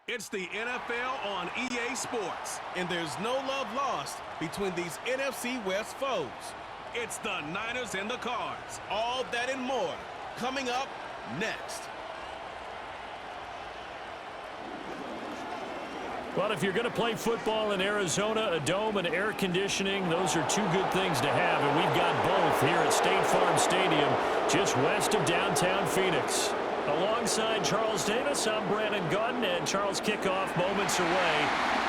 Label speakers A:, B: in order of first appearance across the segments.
A: It's the NFL on EA Sports.
B: And there's no love lost between these NFC West foes.
A: It's the Niners and the Cards.
B: All that and more coming up next.
C: Well, if you're going to play football in Arizona, a dome and air conditioning, those are two good things to have, and we've got both here at State Farm Stadium, just west of downtown Phoenix. Alongside Charles Davis, I'm Brandon Gunn, and Charles, kickoff moments away.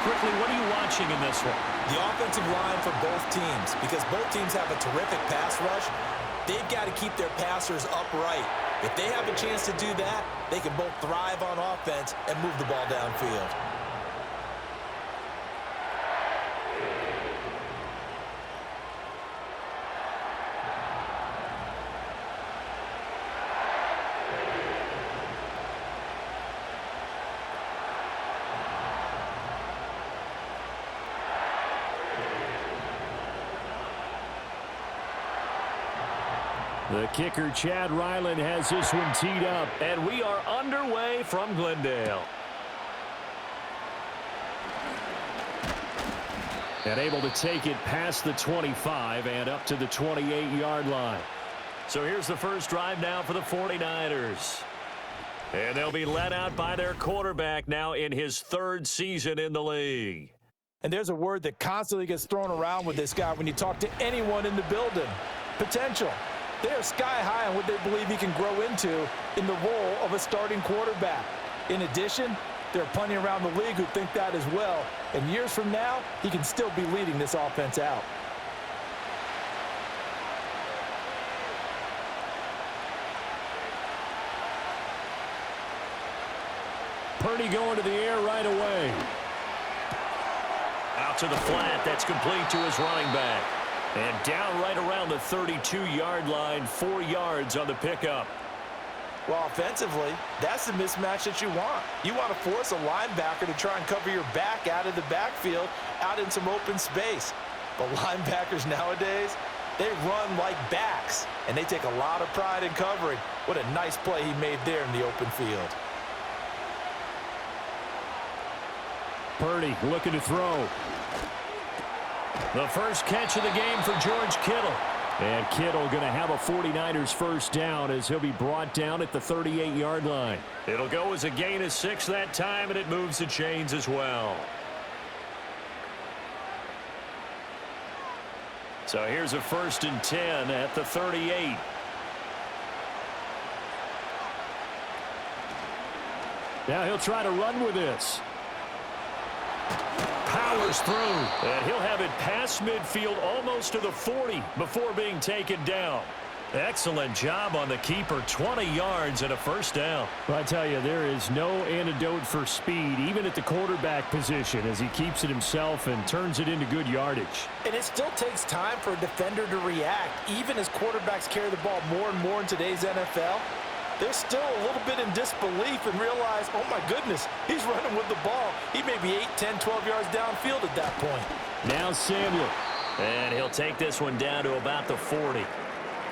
C: Quickly, what are you watching in this one?
D: The offensive line for both teams, because both teams have a terrific pass rush. They've got to keep their passers upright. If they have a chance to do that, they can both thrive on offense and move the ball downfield.
C: The kicker, Chad Ryland, has this one teed up, and we are underway from Glendale. And able to take it past the 25 and up to the 28-yard line. So here's the first drive now for the 49ers. And they'll be led out by their quarterback now in his third season in the league.
D: And there's a word that constantly gets thrown around with this guy when you talk to anyone in the building. Potential. They are sky high on what they believe he can grow into in the role of a starting quarterback. In addition, there are plenty around the league who think that as well. And years from now, he can still be leading this offense out.
C: Purdy going to the air right away. Out to the flat. That's complete to his running back. And down right around the 32-yard line, 4 yards on the pickup.
D: Well, offensively, that's the mismatch that you want. You want to force a linebacker to try and cover your back out of the backfield, out in some open space. But linebackers nowadays, they run like backs, and they take a lot of pride in covering. What a nice play he made there in the open field.
C: Purdy looking to throw. The first catch of the game for George Kittle. And Kittle going to have a 49ers first down as he'll be brought down at the 38-yard line. It'll go as a gain of 6 that time, and it moves the chains as well. So here's a 1st and 10 at the 38. Now he'll try to run with this. Powers through, and he'll have it past midfield almost to the 40 before being taken down. Excellent job on the keeper, 20 yards and a first down. Well, I tell you, there is no antidote for speed, even at the quarterback position, as he keeps it himself and turns it into good yardage.
D: And it still takes time for a defender to react, even as quarterbacks carry the ball more and more in today's NFL. They're still a little bit in disbelief and realize, oh my goodness, he's running with the ball. He may be 8, 10, 12 yards downfield at that point.
C: Now Samuel. And he'll take this one down to about the 40.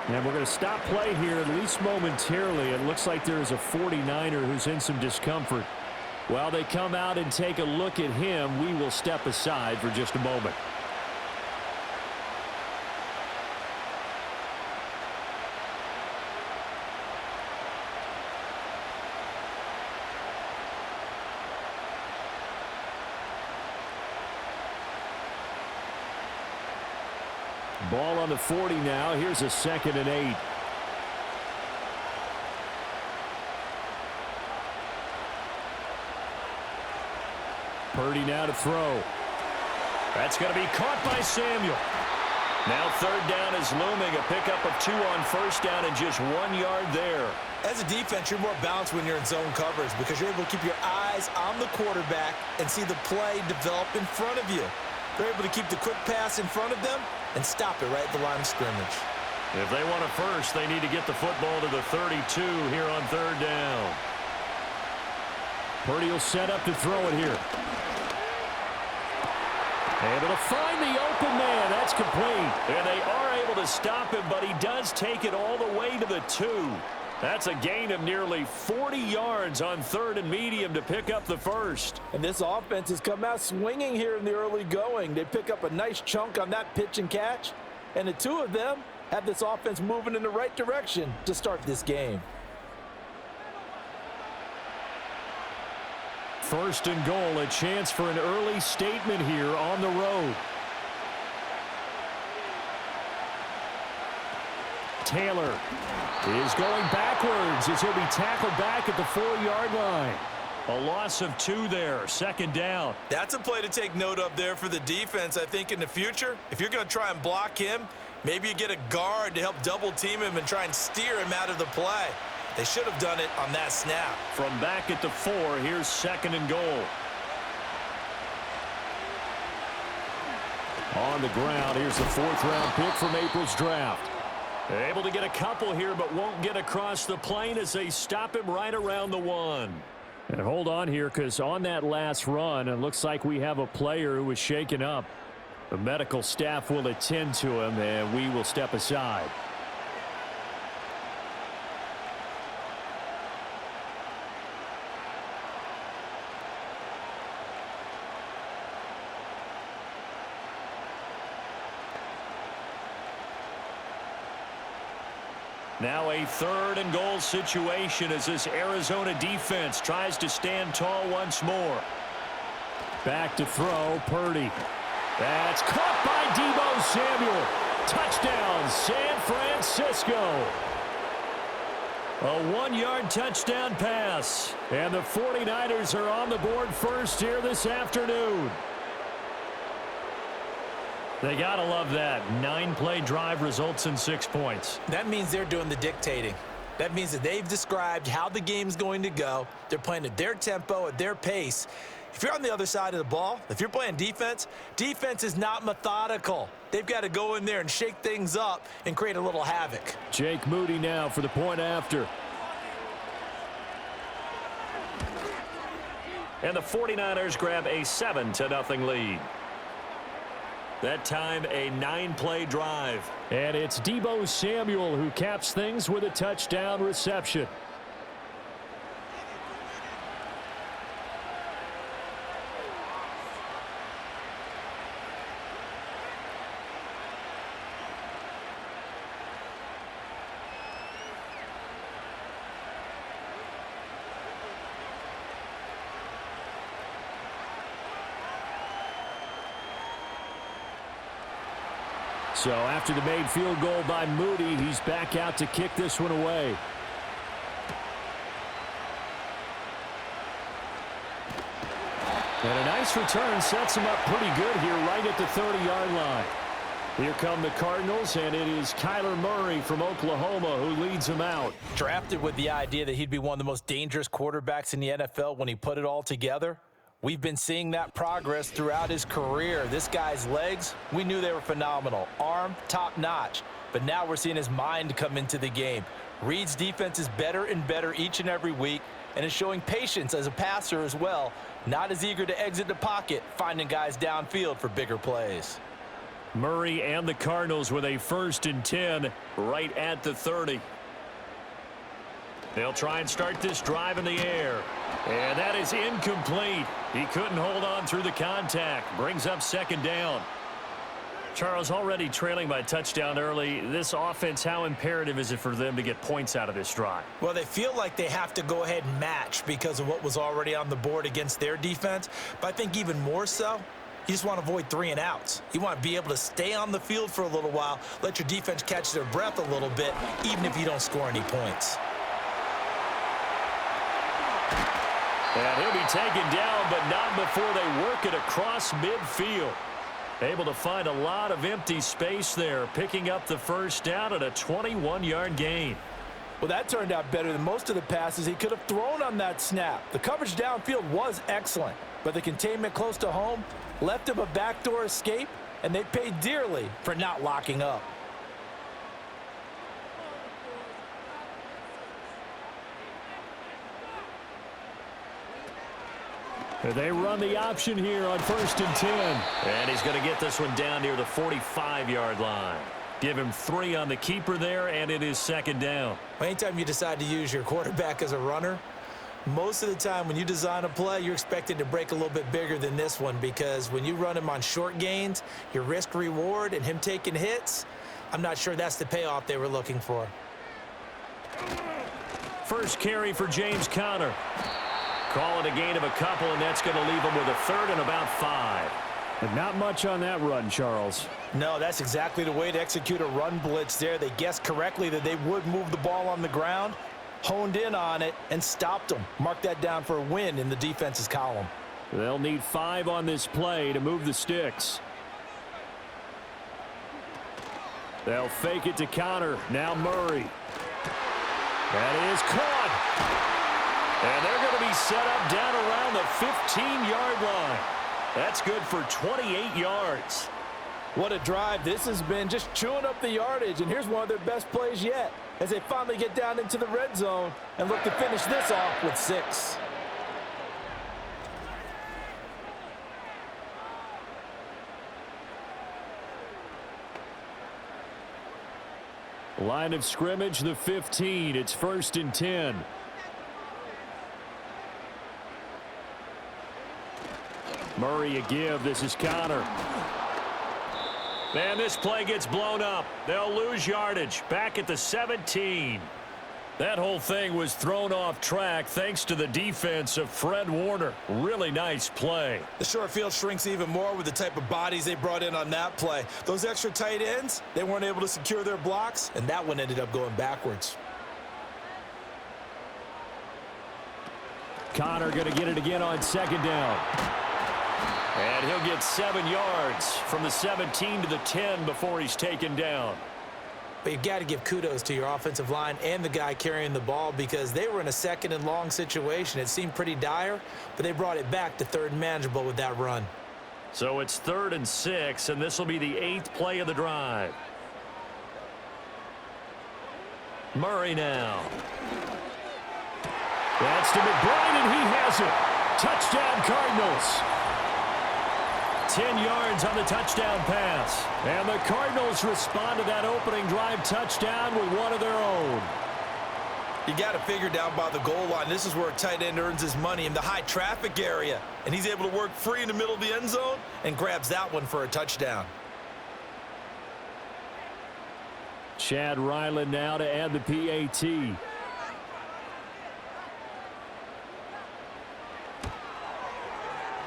C: And we're going to stop play here, at least momentarily. It looks like there is a 49er who's in some discomfort. While they come out and take a look at him, we will step aside for just a moment. Ball on the 40 now. Here's a 2nd and 8. Purdy now to throw. That's going to be caught by Samuel. Now 3rd down is looming. A pickup of 2 on 1st down and just 1 yard there.
D: As a defense, you're more balanced when you're in zone coverage because you're able to keep your eyes on the quarterback and see the play develop in front of you. They're able to keep the quick pass in front of them and stop it right at the line of scrimmage.
C: If they want a first, they need to get the football to the 32 here on 3rd down. Purdy will set up to throw it here. Able to find the open man. That's complete. And they are able to stop him, but he does take it all the way to the 2. That's a gain of nearly 40 yards on 3rd and medium to pick up the first.
D: And this offense has come out swinging here in the early going. They pick up a nice chunk on that pitch and catch. And the two of them have this offense moving in the right direction to start this game.
C: 1st and goal, a chance for an early statement here on the road. Taylor is going backwards as he'll be tackled back at the 4-yard line. A loss of 2 there, 2nd down.
D: That's a play to take note of there for the defense, I think, in the future. If you're going to try and block him, maybe you get a guard to help double team him and try and steer him out of the play. They should have done it on that snap.
C: From back at the 4, here's 2nd and goal. On the ground, here's the 4th-round pick from April's draft. Able to get a couple here, but won't get across the plane as they stop him right around the 1. And hold on here, because on that last run, it looks like we have a player who was shaken up. The medical staff will attend to him, and we will step aside. Now a 3rd and goal situation as this Arizona defense tries to stand tall once more. Back to throw, Purdy. That's caught by Deebo Samuel. Touchdown, San Francisco. A 1-yard touchdown pass. And the 49ers are on the board first here this afternoon. They got to love that. 9-play drive results in 6 points.
D: That means they're doing the dictating. That means that they've described how the game's going to go. They're playing at their tempo, at their pace. If you're on the other side of the ball, if you're playing defense, defense is not methodical. They've got to go in there and shake things up and create a little havoc.
C: Jake Moody now for the point after. And the 49ers grab a 7-0 lead. That time, a 9-play drive. And it's Deebo Samuel who caps things with a touchdown reception. So after the made field goal by Moody, he's back out to kick this one away. And a nice return sets him up pretty good here right at the 30-yard line. Here come the Cardinals, and it is Kyler Murray from Oklahoma who leads them out.
D: Drafted with the idea that he'd be one of the most dangerous quarterbacks in the NFL when he put it all together. We've been seeing that progress throughout his career. This guy's legs, we knew they were phenomenal. Arm, top-notch. But now we're seeing his mind come into the game. Reed's defense is better and better each and every week, and is showing patience as a passer as well. Not as eager to exit the pocket, finding guys downfield for bigger plays.
C: Murray and the Cardinals with a 1st and 10 right at the 30. They'll try and start this drive in the air. And that is incomplete. He couldn't hold on through the contact. Brings up 2nd down. Charles, already trailing by a touchdown early. This offense, how imperative is it for them to get points out of this drive?
D: Well, they feel like they have to go ahead and match because of what was already on the board against their defense. But I think even more so, you just want to avoid 3 and outs. You want to be able to stay on the field for a little while, let your defense catch their breath a little bit, even if you don't score any points.
C: And he'll be taken down, but not before they work it across midfield. Able to find a lot of empty space there, picking up the 1st down at a 21-yard gain.
D: Well, that turned out better than most of the passes he could have thrown on that snap. The coverage downfield was excellent, but the containment close to home left him a backdoor escape, and they paid dearly for not locking up.
C: They run the option here on 1st and 10. And he's going to get this one down near the 45-yard line. Give him 3 on the keeper there, and it is second down.
D: Anytime you decide to use your quarterback as a runner, most of the time when you design a play, you're expected to break a little bit bigger than this one, because when you run him on short gains, your risk-reward and him taking hits, I'm not sure that's the payoff they were looking for.
C: First carry for James Conner. Call it a gain of a couple, and that's going to leave him with a 3rd and about 5.
E: But not much on that run, Charles.
D: No, that's exactly the way to execute a run blitz there. They guessed correctly that they would move the ball on the ground, honed in on it, and stopped them. Mark that down for a win in the defense's column.
C: They'll need 5 on this play to move the sticks. They'll fake it to Conner. Now Murray. That is caught. And they're going to be set up down around the 15-yard line. That's good for 28 yards.
D: What a drive this has been, just chewing up the yardage, and here's one of their best plays yet as they finally get down into the red zone and look to finish this off with 6.
C: Line of scrimmage, the 15. It's 1st and 10. Murray a give. This is Conner. And this play gets blown up. They'll lose yardage. Back at the 17. That whole thing was thrown off track thanks to the defense of Fred Warner. Really nice play.
D: The short field shrinks even more with the type of bodies they brought in on that play. Those extra tight ends, they weren't able to secure their blocks, and that one ended up going backwards.
C: Conner going to get it again on 2nd down. And he'll get 7 yards from the 17 to the 10 before he's taken down.
D: But you've got to give kudos to your offensive line and the guy carrying the ball, because they were in a 2nd and long situation. It seemed pretty dire, but they brought it back to 3rd and manageable with that run.
C: So it's 3rd and 6, and this will be the 8th play of the drive. Murray now. That's to McBride, and he has it. Touchdown, Cardinals. 10 yards on the touchdown pass. And the Cardinals respond to that opening drive touchdown with one of their own.
D: You got to figure down by the goal line. This is where a tight end earns his money, in the high traffic area. And he's able to work free in the middle of the end zone and grabs that one for a touchdown.
C: Chad Ryland now to add the PAT.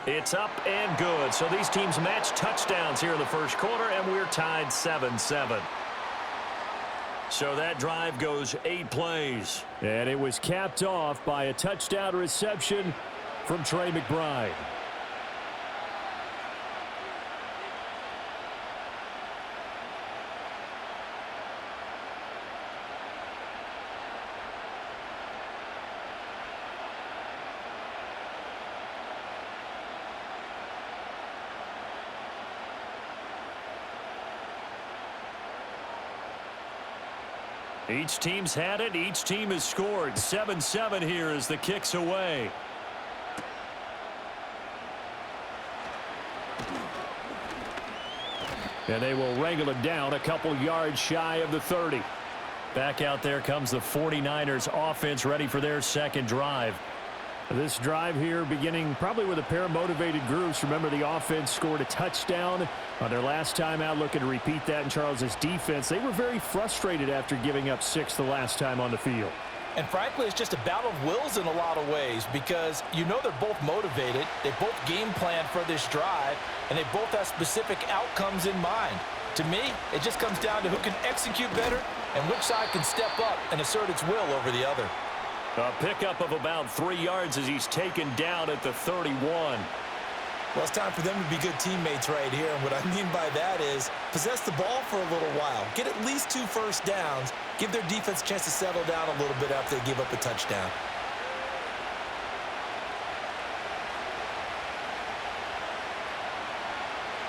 C: It's up and good. So these teams match touchdowns here in the first quarter, and we're tied 7-7. So that drive goes 8 plays. And it was capped off by a touchdown reception from Trey McBride. Each team's had it. Each team has scored. 7-7 here as the kick's away. And they will wrangle it down a couple yards shy of the 30. Back out there comes the 49ers offense, ready for their second drive. This drive here beginning probably with a pair of motivated groups. Remember, the offense scored a touchdown on their last time out, looking to repeat that in Charles's defense. They were very frustrated after giving up 6 the last time on the field.
D: And frankly, it's just a battle of wills in a lot of ways, because you know they're both motivated, they both game plan for this drive, and they both have specific outcomes in mind. To me, it just comes down to who can execute better and which side can step up and assert its will over the other.
C: A pickup of about 3 yards as he's taken down at the 31.
D: Well, it's time for them to be good teammates right here, and what I mean by that is possess the ball for a little while, get at least 2 first downs, give their defense a chance to settle down a little bit after they give up a touchdown.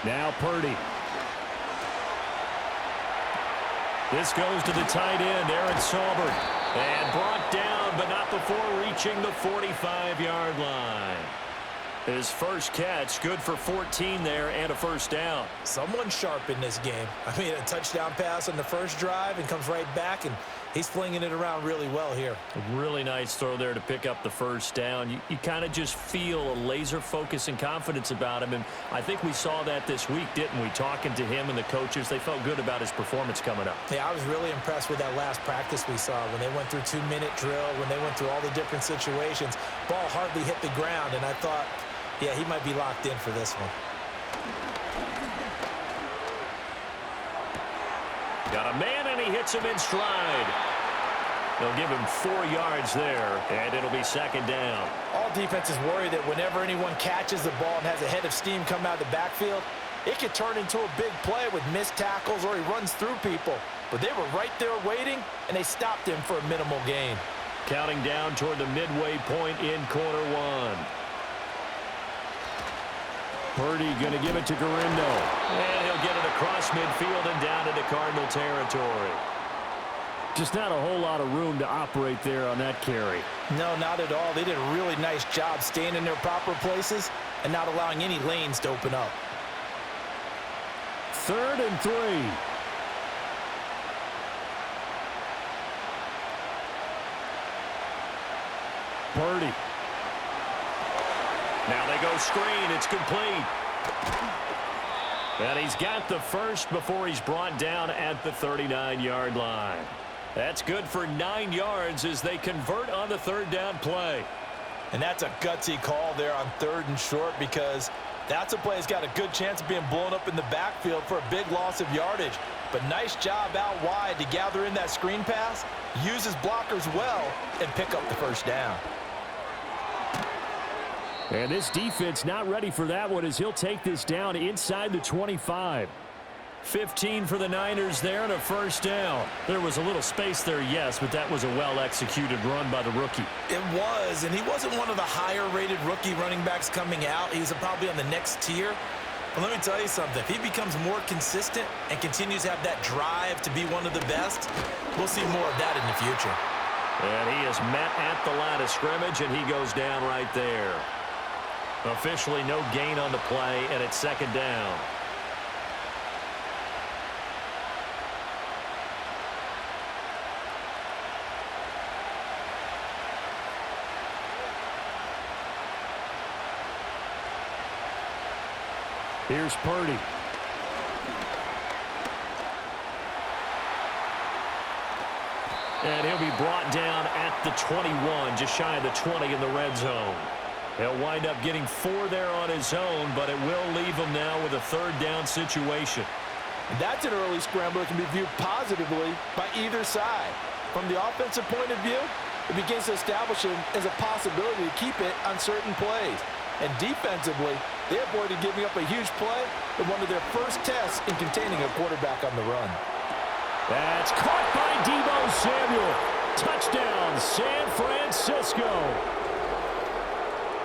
C: Now Purdy. This goes to the tight end, Aaron Saubert. And brought down, but not before reaching the 45-yard line. His first catch, good for 14 there and a first down.
D: Someone sharp in this game. I mean, a touchdown pass on the first drive and comes right back, and he's flinging it around really well here.
C: A really nice throw there to pick up the first down. You kind of just feel a laser focus and confidence about him, and I think we saw that this week, didn't we? Talking to him and the coaches, they felt good about his performance coming up.
D: Yeah, I was really impressed with that last practice we saw when they went through 2-minute drill, when they went through all the different situations. Ball hardly hit the ground, and I thought, yeah, he might be locked in for this one.
C: Got a man, and he hits him in stride. They'll give him 4 yards there, and it'll be second down.
D: All defenses worry that whenever anyone catches the ball and has a head of steam come out of the backfield, it could turn into a big play with missed tackles or he runs through people. But they were right there waiting, and they stopped him for a minimal gain.
C: Counting down toward the midway point in quarter one.
E: Purdy going to give it to Garindo.
C: And he'll get it across midfield and down into Cardinal territory.
E: Just not a whole lot of room to operate there on that carry.
D: No, not at all. They did a really nice job staying in their proper places and not allowing any lanes to open up.
E: 3rd and 3. Purdy.
C: Now they go screen. It's complete. And he's got the first before he's brought down at the 39-yard line. That's good for 9 yards as they convert on the third down play.
D: And that's a gutsy call there on 3rd and short, because that's a play that's got a good chance of being blown up in the backfield for a big loss of yardage. But nice job out wide to gather in that screen pass, use his blockers well, and pick up the first down.
E: And this defense not ready for that one as he'll take this down inside the 25.
C: 15 for the Niners there and a first down. There was a little space there, yes, but that was a well-executed run by the rookie.
D: It was, and he wasn't one of the higher-rated rookie running backs coming out. He's probably on the next tier. But let me tell you something. If he becomes more consistent and continues to have that drive to be one of the best, we'll see more of that in the future.
C: And he is met at the line of scrimmage, and he goes down right there. Officially no gain on the play, and it's second down.
E: Here's Purdy.
C: And he'll be brought down at the 21, just shy of the 20 in the red zone. He'll wind up getting 4 there on his own, but it will leave him now with a third down situation.
D: That's an early scramble that can be viewed positively by either side. From the offensive point of view, it begins to establish him as a possibility to keep it on certain plays. And defensively, they avoided giving up a huge play in one of their first tests in containing a quarterback on the run.
C: That's caught by Deebo Samuel. Touchdown, San Francisco.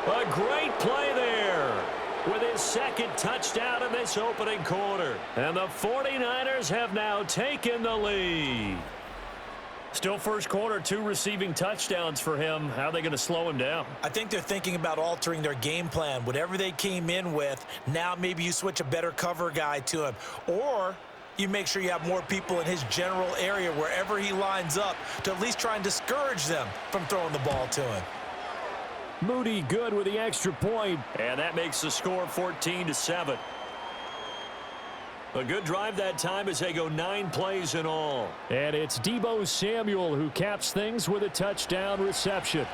C: A great play there with his second touchdown in this opening quarter. And the 49ers have now taken the lead. Still first quarter, 2 receiving touchdowns for him. How are they going to slow him down?
D: I think they're thinking about altering their game plan. Whatever they came in with, now maybe you switch a better cover guy to him. Or you make sure you have more people in his general area wherever he lines up to at least try and discourage them from throwing the ball to him.
E: Moody good with the extra point.
C: And that makes the score 14-7. A good drive that time as they go 9 plays in all.
E: And it's Deebo Samuel who caps things with a touchdown reception.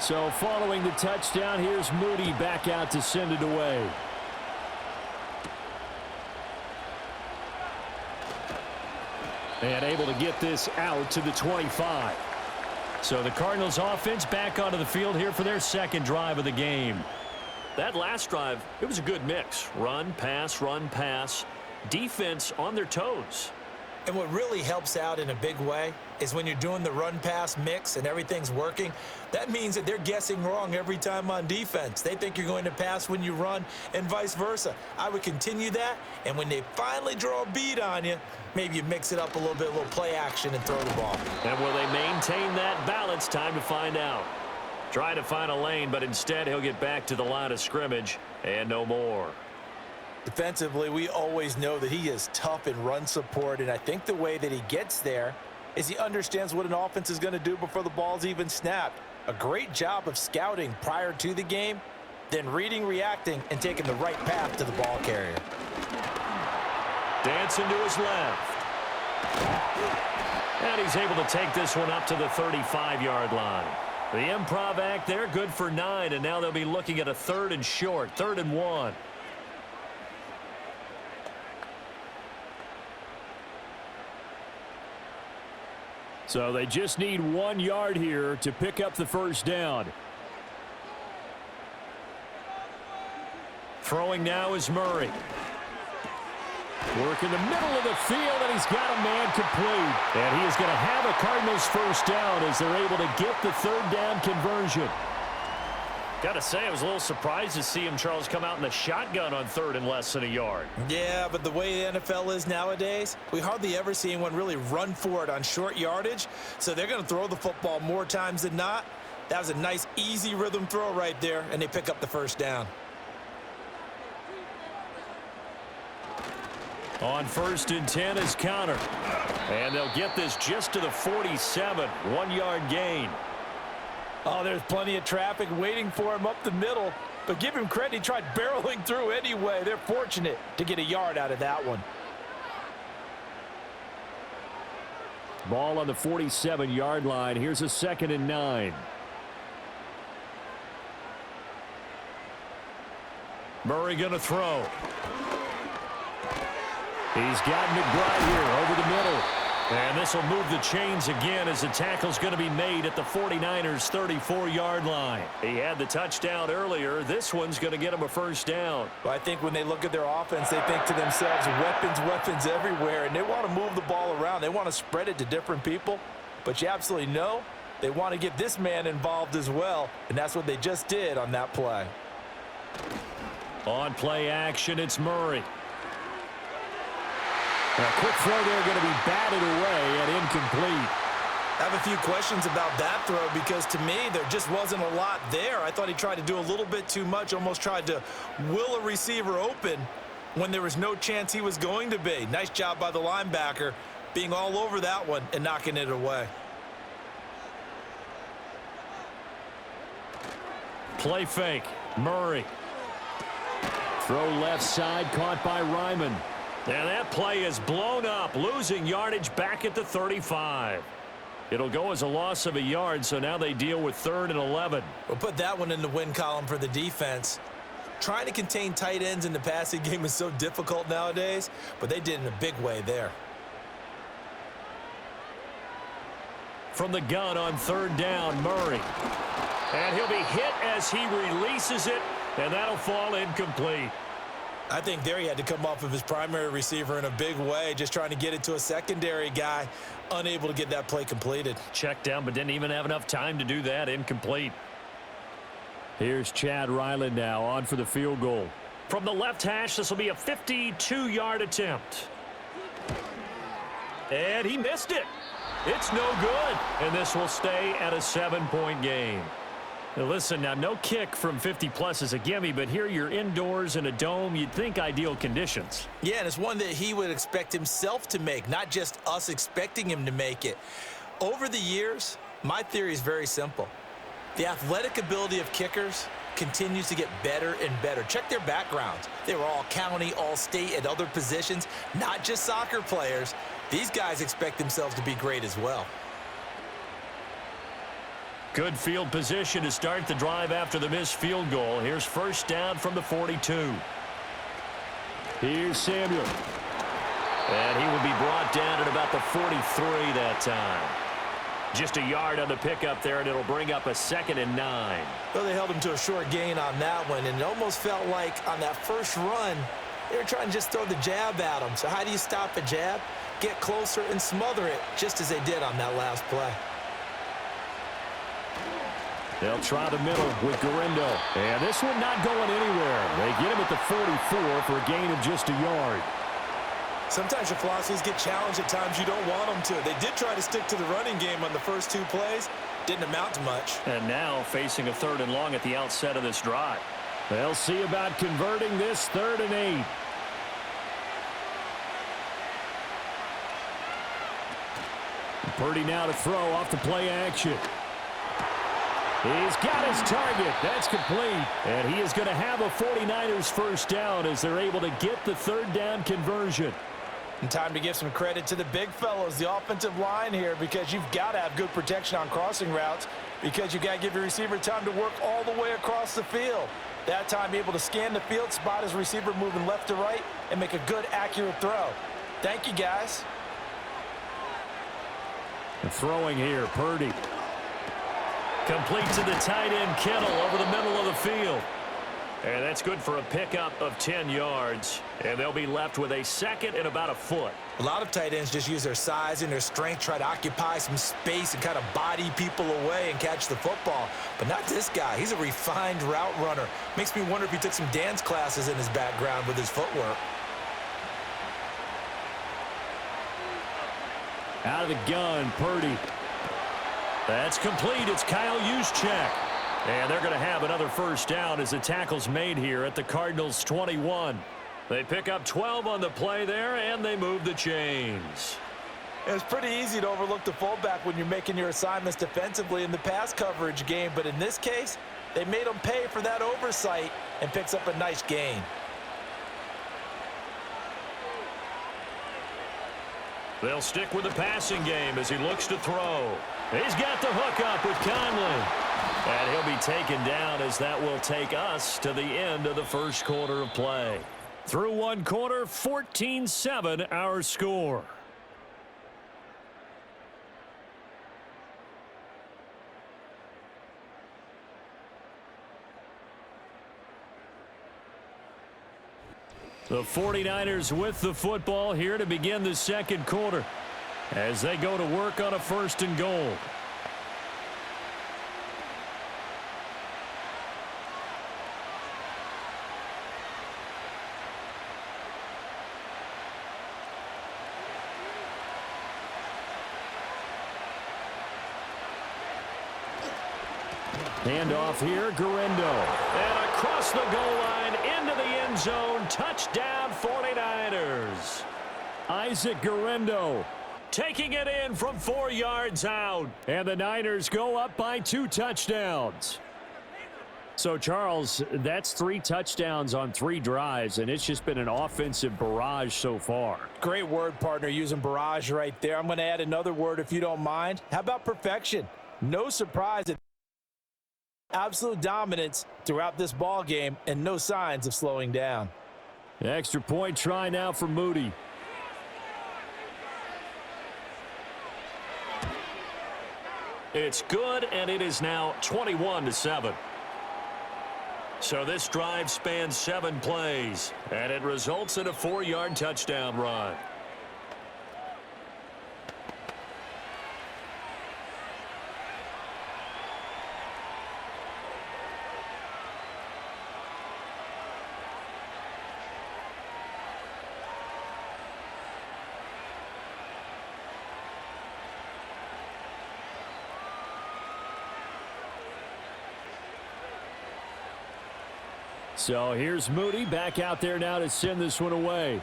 E: So following the touchdown, here's Moody back out to send it away. And able to get this out to the 25. So the Cardinals offense back onto the field here for their second drive of the game. That last drive, it was a good mix. Run, pass, defense on their toes.
D: And what really helps out in a big way is when you're doing the run-pass mix and everything's working, that means that they're guessing wrong every time on defense. They think you're going to pass when you run and vice versa. I would continue that, and when they finally draw a beat on you, maybe you mix it up a little bit, a little play action and throw the ball.
C: And will they maintain that balance? Time to find out. Try to find a lane, but instead he'll get back to the line of scrimmage and no more.
D: Defensively, we always know that he is tough in run support, and I think the way that he gets there is he understands what an offense is going to do before the ball's even snapped. A great job of scouting prior to the game, then reading, reacting, and taking the right path to the ball carrier. Dancing to his left.
C: And he's able to take this one up to the 35-yard line. The improv act there, good for 9, and now they'll be looking at a 3rd and short, 3rd and 1.
E: So they just need 1 yard here to pick up the first down.
C: Throwing now is Murray.
E: Work in the middle of the field, and he's got a man complete. And he is going to have a Cardinals first down as they're able to get the 3rd down conversion.
C: Got to say, I was a little surprised to see him, Charles, come out in the shotgun on 3rd and less than a yard.
D: Yeah, but the way the NFL is nowadays, we hardly ever see anyone really run for it on short yardage. So they're going to throw the football more times than not. That was a nice, easy rhythm throw right there, and they pick up the first down.
C: On 1st and 10 is counter. And they'll get this just to the 47, 1-yard gain.
D: Oh, there's plenty of traffic waiting for him up the middle. But give him credit, he tried barreling through anyway. They're fortunate to get a yard out of that one.
E: Ball on the 47-yard line. Here's a 2nd and 9.
C: Murray going to throw.
E: He's got McBride here over the middle.
C: And this will move the chains again as the tackle's going to be made at the 49ers' 34-yard line. He had the touchdown earlier. This one's going to get him a first down.
D: Well, I think when they look at their offense, they think to themselves, weapons, weapons everywhere, and they want to move the ball around. They want to spread it to different people. But you absolutely know they want to get this man involved as well, and that's what they just did on that play.
C: On play action, it's Murray.
E: A quick throw there going to be batted away and incomplete.
D: I have a few questions about that throw because to me there just wasn't a lot there. I thought he tried to do a little bit too much, almost tried to will a receiver open when there was no chance he was going to be. Nice job by the linebacker being all over that one and knocking it away.
C: Play fake, Murray.
E: Throw left side, caught by Ryman.
C: And that play is blown up, losing yardage back at the 35. It'll go as a loss of a yard, so now they deal with 3rd and 11.
D: We'll put that one in the win column for the defense. Trying to contain tight ends in the passing game is so difficult nowadays, but they did in a big way there.
C: From the gun on 3rd down, Murray. And he'll be hit as he releases it, and that'll fall incomplete.
D: I think there he had to come off of his primary receiver in a big way, just trying to get it to a secondary guy, unable to get that play completed.
C: Checked down, but didn't even have enough time to do that. Incomplete.
E: Here's Chad Ryland now on for the field goal.
C: From the left hash, this will be a 52-yard attempt. And he missed it. It's no good. And this will stay at a 7-point game. Now listen, now no kick from 50-plus is a gimme, but here you're indoors in a dome. You'd think ideal conditions.
D: Yeah, and it's one that he would expect himself to make, not just us expecting him to make it. Over the years, my theory is very simple. The athletic ability of kickers continues to get better and better. Check their backgrounds. They were all county, all state, at other positions, not just soccer players. These guys expect themselves to be great as well.
C: Good field position to start the drive after the missed field goal. Here's first down from the 42.
E: Here's Samuel.
C: And he will be brought down at about the 43 that time. Just a yard on the pickup there, and it'll bring up a 2nd and 9.
D: Well, they held him to a short gain on that one, and it almost felt like on that first run, they were trying to just throw the jab at him. So how do you stop a jab? get closer, and smother it, just as they did on that last play.
E: They'll try the middle with Garindo. And this one not going anywhere. They get him at the 44 for a gain of just a yard.
D: Sometimes your philosophies get challenged at times you don't want them to. They did try to stick to the running game on the first 2 plays. Didn't amount to much.
E: And now facing a 3rd and long at the outset of this drive. They'll see about converting this 3rd and 8. Purdy now to throw off the play action. He's got his target. That's complete. And he is going to have a 49ers first down as they're able to get the 3rd down conversion.
D: And time to give some credit to the big fellows, the offensive line here, because you've got to have good protection on crossing routes, because you've got to give your receiver time to work all the way across the field. That time, be able to scan the field, spot his receiver moving left to right, and make a good, accurate throw. Thank you, guys.
E: And throwing here, Purdy.
C: Complete to the tight end, Kittle, over the middle of the field. And that's good for a pickup of 10 yards. And they'll be left with a 2nd and about a foot.
D: A lot of tight ends just use their size and their strength, try to occupy some space and kind of body people away and catch the football. But not this guy. He's a refined route runner. Makes me wonder if he took some dance classes in his background with his footwork.
E: Out of the gun, Purdy.
C: That's complete. It's Kyle Juszczyk. And they're going to have another first down as the tackle's made here at the Cardinals' 21. They pick up 12 on the play there, and they move the chains.
D: It's pretty easy to overlook the fullback when you're making your assignments defensively in the pass coverage game. But in this case, they made him pay for that oversight and picks up a nice gain.
C: They'll stick with the passing game as he looks to throw. He's got the hook up with Conley. And he'll be taken down as that will take us to the end of the first quarter of play. Through 1 quarter, 14-7 our score. The 49ers with the football here to begin the second quarter as they go to work on a 1st and goal.
E: Handoff here, Garindo.
C: And across the goal line into the end zone. Touchdown 49ers.
E: Isaac Garindo.
C: Taking it in from 4 yards out.
E: And the Niners go up by 2 touchdowns. So, Charles, that's 3 touchdowns on 3 drives, and it's just been an offensive barrage so far.
D: Great word, partner, using barrage right there. I'm going to add another word if you don't mind. How about perfection? No surprise that absolute dominance throughout this ball game and no signs of slowing down.
E: Extra point try now for Moody.
C: It's good, and it is now 21-7. So this drive spans 7 plays, and it results in a 4-yard touchdown run.
E: So here's Moody back out there now to send this one away.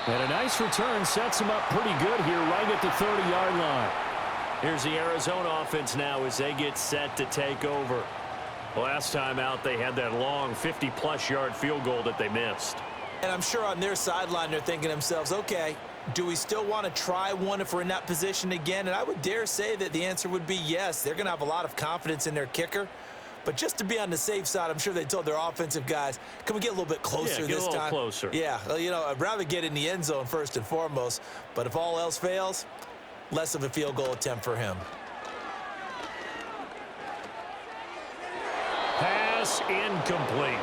E: And a nice return sets him up pretty good here right at the 30-yard line.
C: Here's the Arizona offense now as they get set to take over. Last time out, they had that long 50-plus yard field goal that they missed.
D: And I'm sure on their sideline they're thinking to themselves, okay, do we still want to try one if we're in that position again? And I would dare say that the answer would be yes. They're going to have a lot of confidence in their kicker. But just to be on the safe side, I'm sure they told their offensive guys, can we get a little bit closer this time?
C: Yeah, get a little closer.
D: Yeah, you know, I'd rather get in the end zone first and foremost. But if all else fails, less of a field goal attempt for him.
C: Pass incomplete.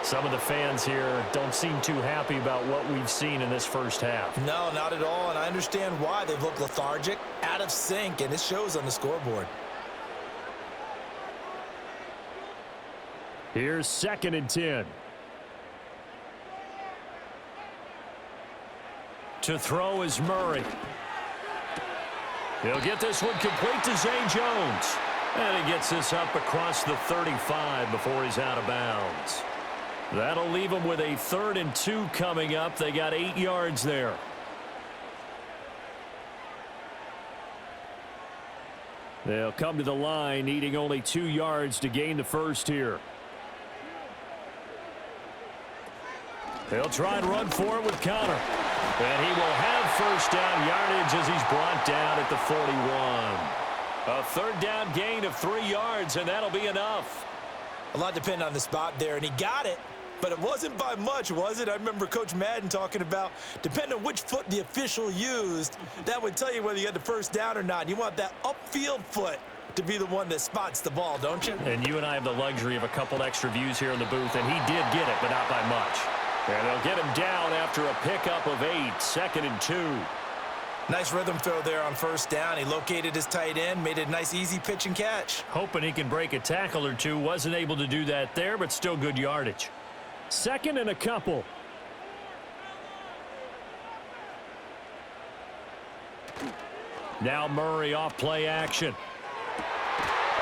C: Some of the fans here don't seem too happy about what we've seen in this first half.
D: No, not at all, and I understand why. They look lethargic, out of sync, and it shows on the scoreboard.
E: Here's 2nd and 10.
C: To throw is Murray. He'll get this one complete to Zay Jones. And he gets this up across the 35 before he's out of bounds. That'll leave him with a 3rd and 2 coming up. They got 8 yards there.
E: They'll come to the line, needing only 2 yards to gain the first here.
C: They'll try and run for it with Connor. And he will have first down yardage as he's brought down at the 41. A 3rd down gain of 3 yards, and that'll be enough.
D: A lot depended on the spot there, and he got it. But it wasn't by much, was it? I remember Coach Madden talking about, depending on which foot the official used, that would tell you whether you had the first down or not. You want that upfield foot to be the one that spots the ball, don't you?
C: And you and I have the luxury of a couple extra views here in the booth, and he did get it, but not by much. And they'll get him down after a pickup of 8, 2nd and 2.
D: Nice rhythm throw there on first down. He located his tight end, made it a nice, easy pitch and catch.
C: Hoping he can break a tackle or two. Wasn't able to do that there, but still good yardage.
E: 2nd and a couple.
C: Now Murray off play action.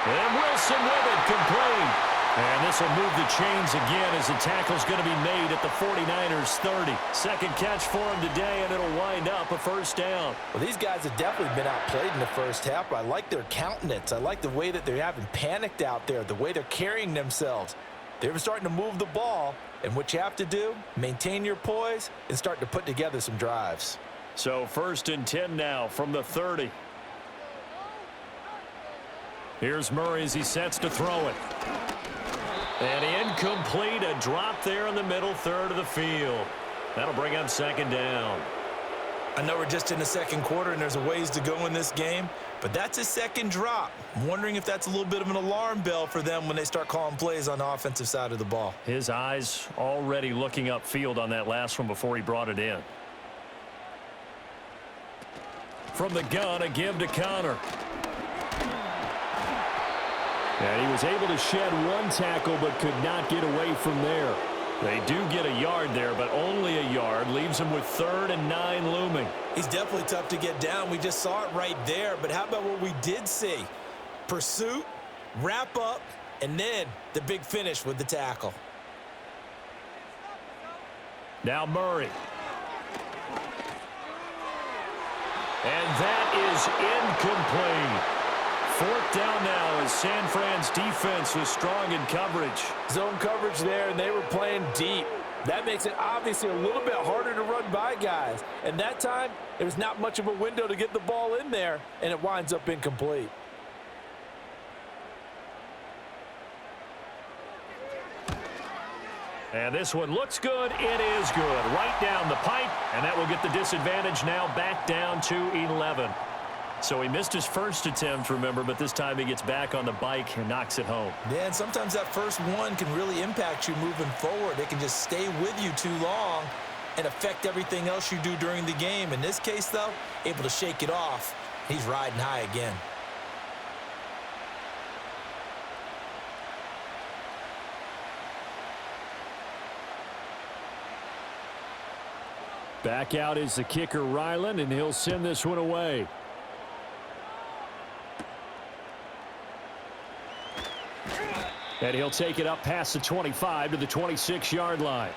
C: And Wilson with it, complete. And this will move the chains again as the tackle's going to be made at the 49ers 30. Second catch for him today, and it'll wind up a first down.
D: Well, these guys have definitely been outplayed in the first half, but I like their countenance. I like the way that they haven't panicked out there, the way they're carrying themselves. They're starting to move the ball, and what you have to do, maintain your poise and start to put together some drives.
C: So 1st and 10 now from the 30. Here's Murray as he sets to throw it. And incomplete, a drop there in the middle 3rd of the field. That'll bring up 2nd down.
D: I know we're just in the 2nd quarter and there's a ways to go in this game, but that's a 2nd drop. I'm wondering if that's a little bit of an alarm bell for them when they start calling plays on the offensive side of the ball.
C: His eyes already looking upfield on that last one before he brought it in. From the gun, a give to Connor.
E: And he was able to shed 1 tackle but could not get away from there.
C: They do get a yard there, but only a yard. Leaves him with 3rd and 9 looming.
D: He's definitely tough to get down. We just saw it right there. But how about what we did see? Pursuit, wrap up, and then the big finish with the tackle.
C: Now Murray. And that is incomplete. 4th down now as San Fran's defense was strong in coverage.
D: Zone coverage there, and they were playing deep. That makes it obviously a little bit harder to run by guys. And that time, there was not much of a window to get the ball in there, and it winds up incomplete.
C: And this one looks good. It is good. Right down the pipe, and that will get the disadvantage now back down to 11. So he missed his first attempt, remember, but this time he gets back on the bike and knocks it home.
D: Yeah, and sometimes that first one can really impact you moving forward. It can just stay with you too long and affect everything else you do during the game. In this case, though, able to shake it off. He's riding high again.
E: Back out is the kicker, Ryland, and he'll send this one away. And he'll take it up past the 25 to the 26-yard line.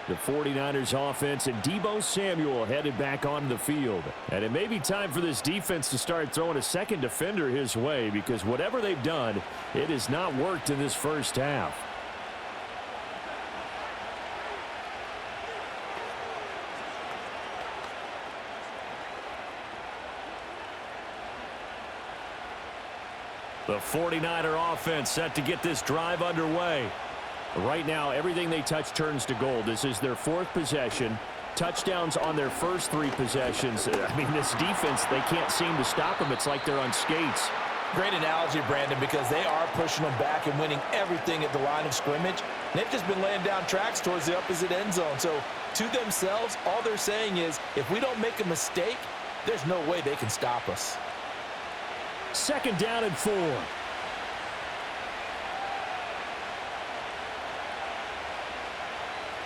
E: The 49ers offense and Deebo Samuel headed back onto the field. And it may be time for this defense to start throwing a second defender his way, because whatever they've done, it has not worked in this first half. The 49er offense set to get this drive underway. Right now, everything they touch turns to gold. This is their 4th possession. Touchdowns on their first 3 possessions. I mean, this defense, they can't seem to stop them. It's like they're on skates.
D: Great analogy, Brandon, because they are pushing them back and winning everything at the line of scrimmage. And they've just been laying down tracks towards the opposite end zone. So to themselves, all they're saying is, if we don't make a mistake, there's no way they can stop us.
E: 2nd down and 4.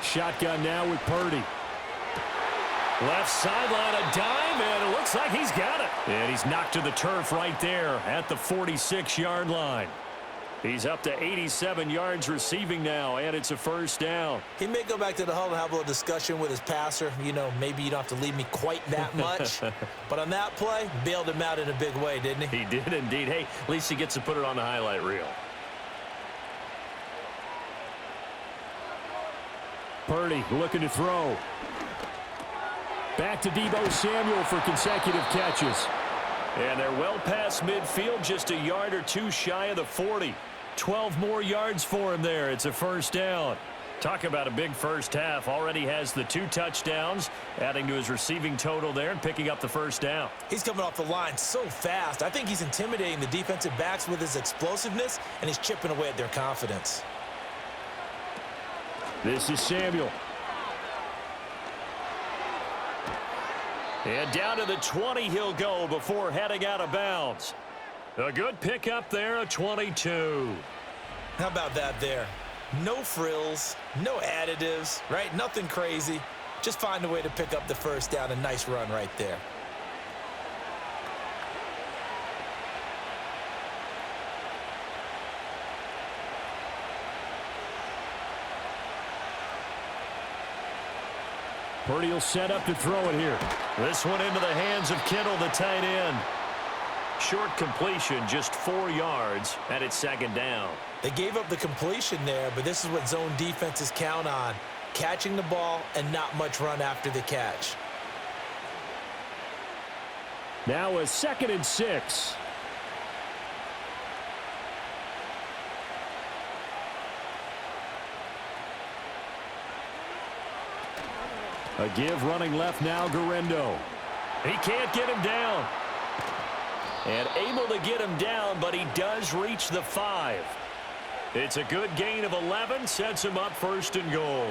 E: Shotgun now with Purdy. Left sideline, a dive, and it looks like he's got it. And he's knocked to the turf right there at the 46-yard line. He's up to 87 yards receiving now, and it's a 1st down.
D: He may go back to the huddle and have a little discussion with his passer. You know, maybe you don't have to leave me quite that much. But on that play, bailed him out in a big way, didn't he?
C: He did indeed. Hey, at least he gets to put it on the highlight reel.
E: Purdy looking to throw. Back to Samuel for consecutive catches.
C: And they're well past midfield, just a yard or two shy of the 40. 12 more yards for him there. It's a 1st down. Talk about a big first half. Already has the 2 touchdowns, adding to his receiving total there and picking up the 1st down.
D: He's coming off the line so fast. I think he's intimidating the defensive backs with his explosiveness, and he's chipping away at their confidence.
E: This is Samuel.
C: And down to the 20 he'll go before heading out of bounds. A good pickup there, a 22.
D: How about that there? No frills, no additives, right? Nothing crazy. Just find a way to pick up the 1st down. A nice run right there.
E: Purdy will set up to throw it here.
C: This one into the hands of Kittle, the tight end. Short completion, just 4 yards, and it's 2nd down.
D: They gave up the completion there, but this is what zone defenses count on. Catching the ball and not much run after the catch.
E: Now a 2nd and 6. A give running left now, Guerrero.
C: He can't get him down. And able to get him down, but he does reach the 5. It's a good gain of 11, sets him up 1st and goal.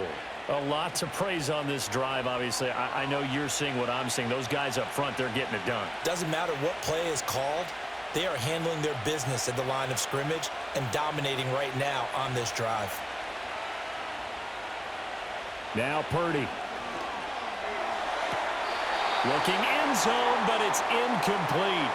C: A lot to praise on this drive, obviously. I know you're seeing what I'm seeing. Those guys up front, they're getting it done.
D: Doesn't matter what play is called. They are handling their business at the line of scrimmage and dominating right now on this drive.
E: Now Purdy.
C: Looking end zone, but it's incomplete.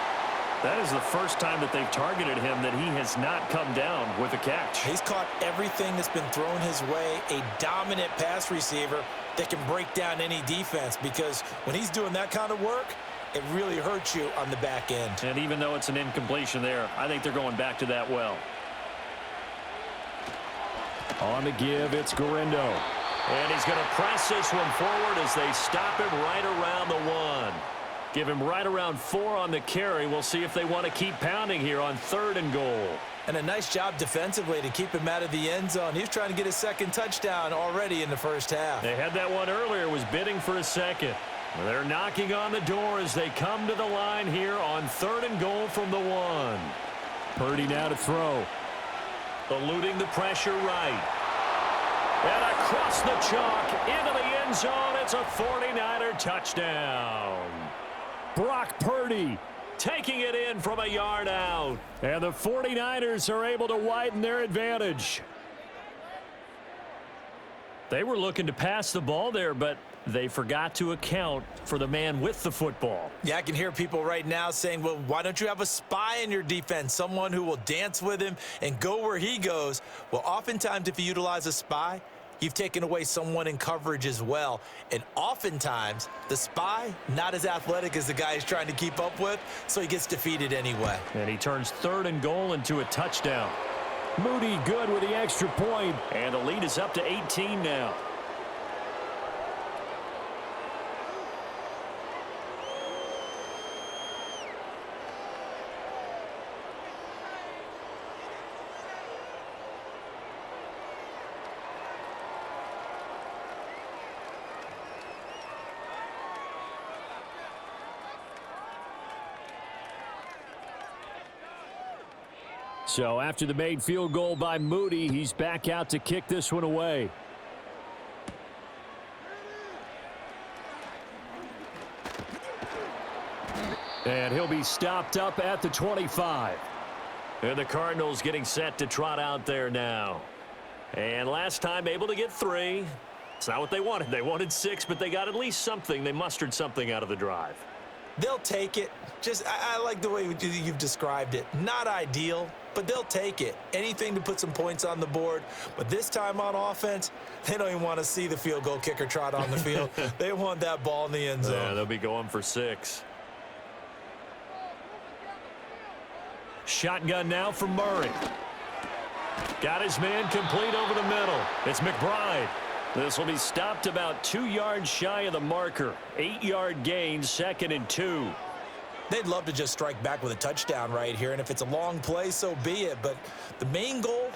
C: That is the first time that they've targeted him that he has not come down with a catch.
D: He's caught everything that's been thrown his way. A dominant pass receiver that can break down any defense, because when he's doing that kind of work, it really hurts you on the back end.
C: And even though it's an incompletion there, I think they're going back to that well.
E: On the give, it's Guerrero.
C: And he's going to press this one forward as they stop him right around the 1. Give him right around 4 on the carry. We'll see if they want to keep pounding here on 3rd and goal.
D: And a nice job defensively to keep him out of the end zone. He was trying to get his 2nd touchdown already in the 1st half.
C: They had that one earlier, was bidding for a 2nd. They're knocking on the door as they come to the line here on 3rd and goal from the 1.
E: Purdy now to throw.
C: Eluding the pressure right. And across the chalk into the end zone. It's a 49er touchdown.
E: Brock Purdy
C: taking it in from a yard out.
E: And the 49ers are able to widen their advantage.
C: They were looking to pass the ball there, but they forgot to account for the man with the football.
D: Yeah, I can hear people right now saying, well, why don't you have a spy in your defense, someone who will dance with him and go where he goes? Well, oftentimes if you utilize a spy, you've taken away someone in coverage as well. And oftentimes, the spy, not as athletic as the guy he's trying to keep up with, so he gets defeated anyway.
C: And he turns 3rd and goal into a touchdown.
E: Moody good with the extra point.
C: And the lead is up to 18 now.
E: So after the made field goal by Moody, he's back out to kick this one away. And he'll be stopped up at the 25. And the Cardinals getting set to trot out there now. And last time able to get 3. It's not what they wanted. They wanted 6, but they got at least something. They mustered something out of the drive.
D: They'll take it. I like the way you've described it. Not ideal, but they'll take it. Anything to put some points on the board. But this time on offense, they don't even want to see the field goal kicker trot on the field. They want that ball in the end zone.
E: Yeah, they'll be going for 6. Shotgun now for Murray. Got his man complete over the middle. It's McBride. This will be stopped about 2 yards shy of the marker. 8-yard gain, 2nd and 2.
D: They'd love to just strike back with a touchdown right here, and if it's a long play, so be it. But the main goal,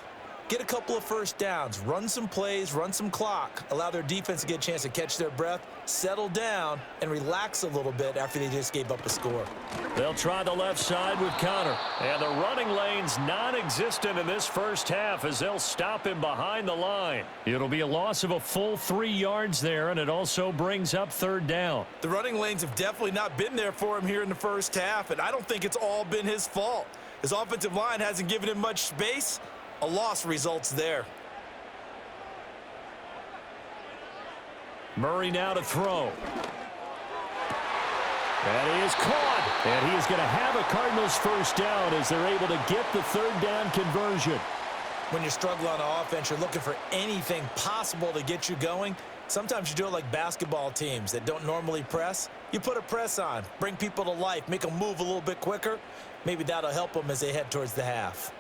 D: get a couple of first downs, run some plays, run some clock, allow their defense to get a chance to catch their breath, settle down, and relax a little bit after they just gave up a score.
E: They'll try the left side with Connor. And the running lane's non-existent in this first half as they'll stop him behind the line. It'll be a loss of a full 3 yards there, and it also brings up 3rd down.
D: The running lanes have definitely not been there for him here in the first half, and I don't think it's all been his fault. His offensive line hasn't given him much space. A loss results there.
E: Murray now to throw. And he is caught. And he is going to have a Cardinals first down as they're able to get the 3rd down conversion.
D: When you're struggling on offense, you're looking for anything possible to get you going. Sometimes you do it like basketball teams that don't normally press. You put a press on, bring people to life, make them move a little bit quicker. Maybe that'll help them as they head towards the half.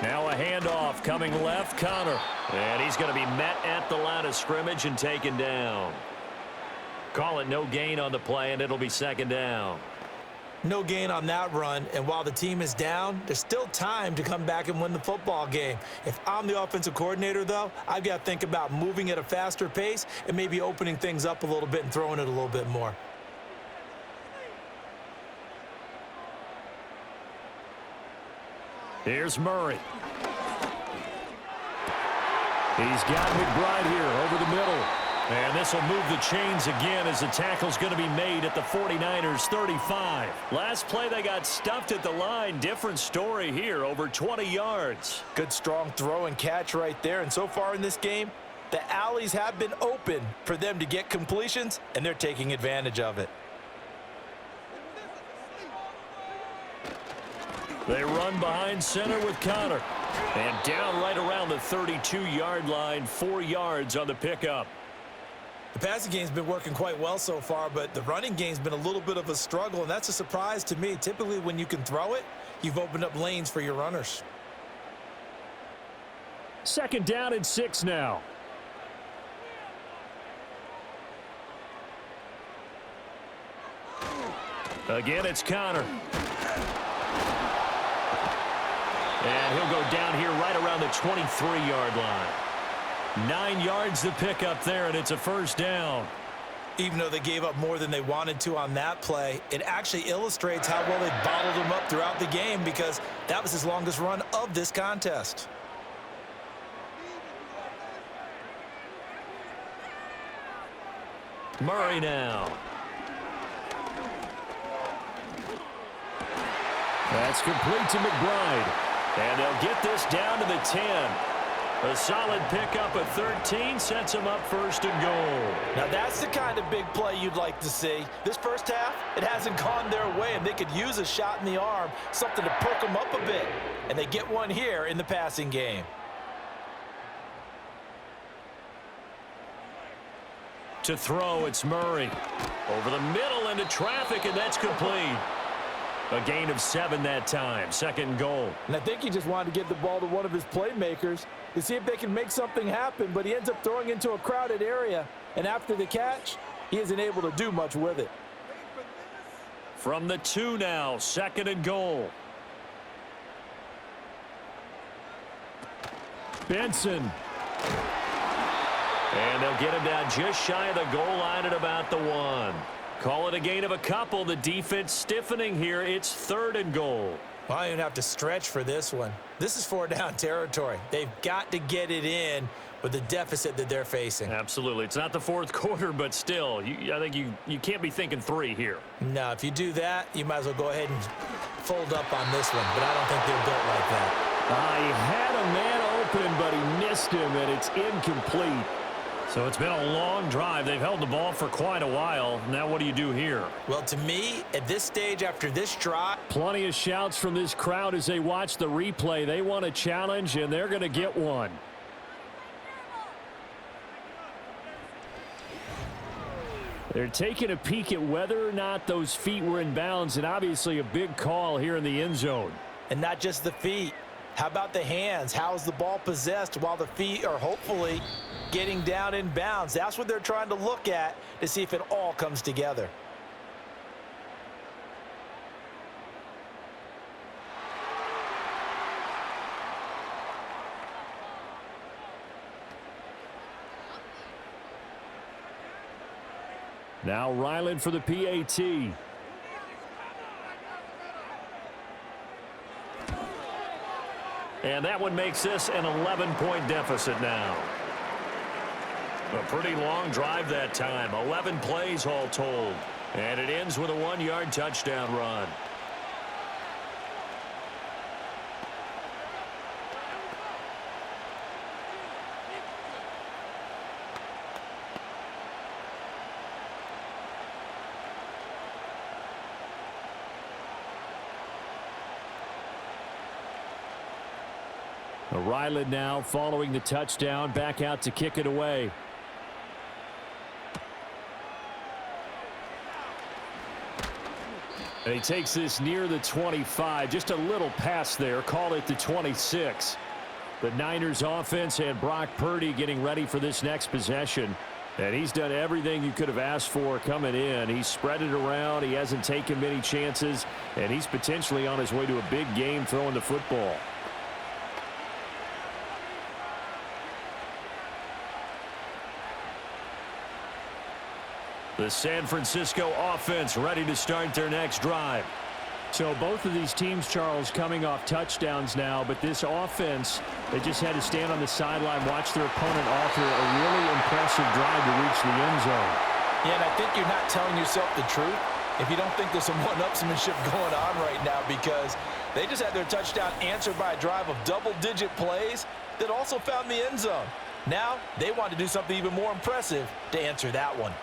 E: Now a handoff coming left, Connor. And he's going to be met at the line of scrimmage and taken down. Call it no gain on the play, and it'll be 2nd down.
D: No gain on that run, and while the team is down, there's still time to come back and win the football game. If I'm the offensive coordinator, though, I've got to think about moving at a faster pace and maybe opening things up a little bit and throwing it a little bit more.
E: Here's Murray. He's got McBride here over the middle. And this will move the chains again as the tackle's going to be made at the 49ers 35. Last play they got stuffed at the line. Different story here, over 20 yards.
D: Good strong throw and catch right there. And so far in this game, the alleys have been open for them to get completions, and they're taking advantage of it.
E: They run behind center with Connor. And down right around the 32-yard line, 4 yards on the pickup.
D: The passing game's been working quite well so far, but the running game's been a little bit of a struggle, and that's a surprise to me. Typically, when you can throw it, you've opened up lanes for your runners.
E: 2nd down and 6 now. Again, it's Connor. And he'll go down here right around the 23-yard line. 9 yards to pick up there, and it's a first down.
D: Even though they gave up more than they wanted to on that play, it actually illustrates how well they bottled him up throughout the game because that was his longest run of this contest.
E: Murray now. That's complete to McBride. And they'll get this down to the 10. A solid pickup of 13 sets them up 1st and goal.
D: Now that's the kind of big play you'd like to see. This first half, it hasn't gone their way, and they could use a shot in the arm, something to perk them up a bit. And they get one here in the passing game.
E: To throw, it's Murray. Over the middle into traffic, and that's complete. A gain of 7 that time. 2nd and goal.
D: And I think he just wanted to get the ball to one of his playmakers to see if they can make something happen, but he ends up throwing into a crowded area, and after the catch, he isn't able to do much with it.
E: From the 2 now, 2nd and goal. Benson. And they'll get him down just shy of the goal line at about the 1.
C: Call it a gain of a couple. The defense stiffening here. It's 3rd and goal.
D: Well, I don't even have to stretch for this one. This is 4-down territory. They've got to get it in with the deficit that they're facing.
C: Absolutely. It's not the 4th quarter, but still, I think you can't be thinking 3 here.
D: No, if you do that, you might as well go ahead and fold up on this one, but I don't think they're built like that.
E: He had a man open, but he missed him, and it's incomplete.
C: So it's been a long drive. They've held the ball for quite a while. Now what do you do here?
D: Well, to me, at this stage after this drive,
E: Plenty of shouts from this crowd as they watch the replay. They want a challenge, and they're going to get one. They're taking a peek at whether or not those feet were in bounds, and obviously a big call here in the end zone.
D: and not just the feet. How about the hands? How is the ball possessed while the feet are hopefully getting down in bounds? That's what they're trying to look at to see if it all comes together.
E: Now Ryland for the PAT.
C: And that one makes this an 11-point deficit now. A pretty long drive that time. 11 plays all told. And it ends with a 1-yard touchdown run.
E: Ryland now following the touchdown, back out to kick it away. And he takes this near the 25. Just a little pass there. Call it the 26. The Niners offense and Brock Purdy getting ready for this next possession. And he's done everything you could have asked for coming in. He's spread it around. He hasn't taken many chances. And he's potentially on his way to a big game throwing the football.
C: The San Francisco offense ready to start their next drive.
E: So both of these teams, Charles, coming off touchdowns now, but this offense, they just had to stand on the sideline, watch their opponent offer a really impressive drive to reach the end zone.
D: Yeah, and I think you're not telling yourself the truth if you don't think there's some one-upsmanship going on right now, because they just had their touchdown answered by a drive of double-digit plays that also found the end zone. Now they want to do something even more impressive to answer that one.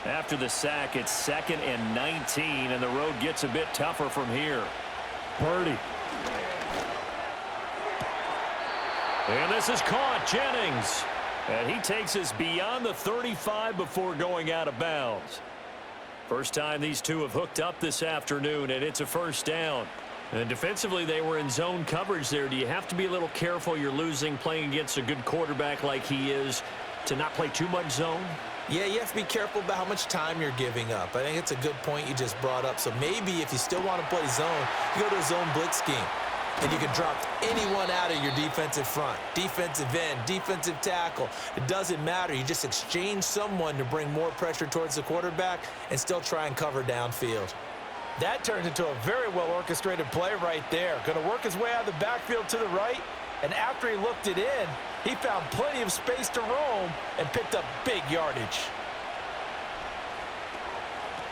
C: After the sack, it's 2nd and 19, and the road gets a bit tougher from here.
E: Purdy.
C: And this is caught. Jennings. And he takes us beyond the 35 before going out of bounds. First time these two have hooked up this afternoon, and it's a first down. And defensively, they were in zone coverage there. Do you have to be a little careful? You're losing playing against a good quarterback like he is to not play too much zone?
D: Yeah, you have to be careful about how much time you're giving up. I think it's a good point you just brought up. So maybe if you still want to play zone, you go to a zone blitz scheme. And you can drop anyone out of your defensive front, defensive end, defensive tackle. It doesn't matter. You just exchange someone to bring more pressure towards the quarterback and still try and cover downfield. That turns into a very well-orchestrated play right there. Going to work his way out of the backfield to the right. And after he looked it in, he found plenty of space to roam and picked up big yardage.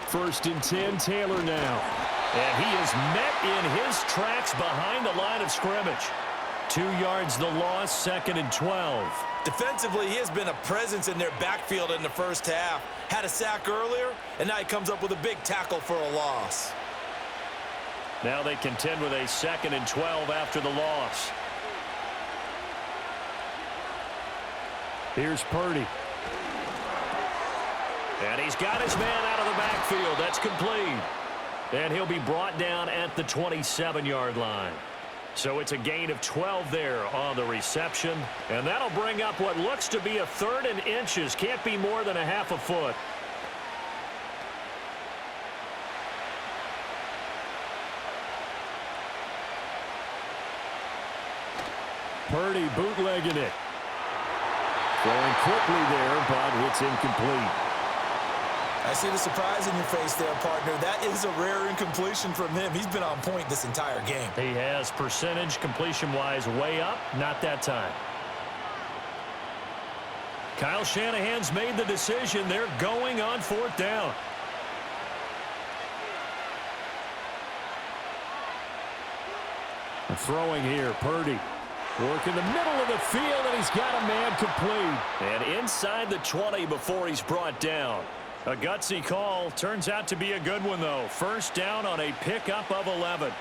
E: 1st and 10, Taylor now.
C: And he is met in his tracks behind the line of scrimmage. 2 yards the loss, 2nd and 12.
D: Defensively, he has been a presence in their backfield in the first half. Had a sack earlier, and now he comes up with a big tackle for a loss.
C: Now they contend with a 2nd and 12 after the loss.
E: Here's Purdy.
C: And he's got his man out of the backfield. That's complete. And he'll be brought down at the 27-yard line. So it's a gain of 12 there on the reception. And that'll bring up what looks to be a 3rd and inches. Can't be more than a half a foot.
E: Purdy bootlegging it. Throwing quickly there, but it's incomplete.
D: I see the surprise in your face there, partner. That is a rare incompletion from him. He's been on point this entire game.
C: He has percentage completion-wise way up. Not that time. Kyle Shanahan's made the decision. They're going on 4th down.
E: Throwing here, Purdy. Working the middle of the field, and he's got a man complete.
C: And inside the 20 before he's brought down. A gutsy call. Turns out to be a good one, though. 1st down on a pickup of 11.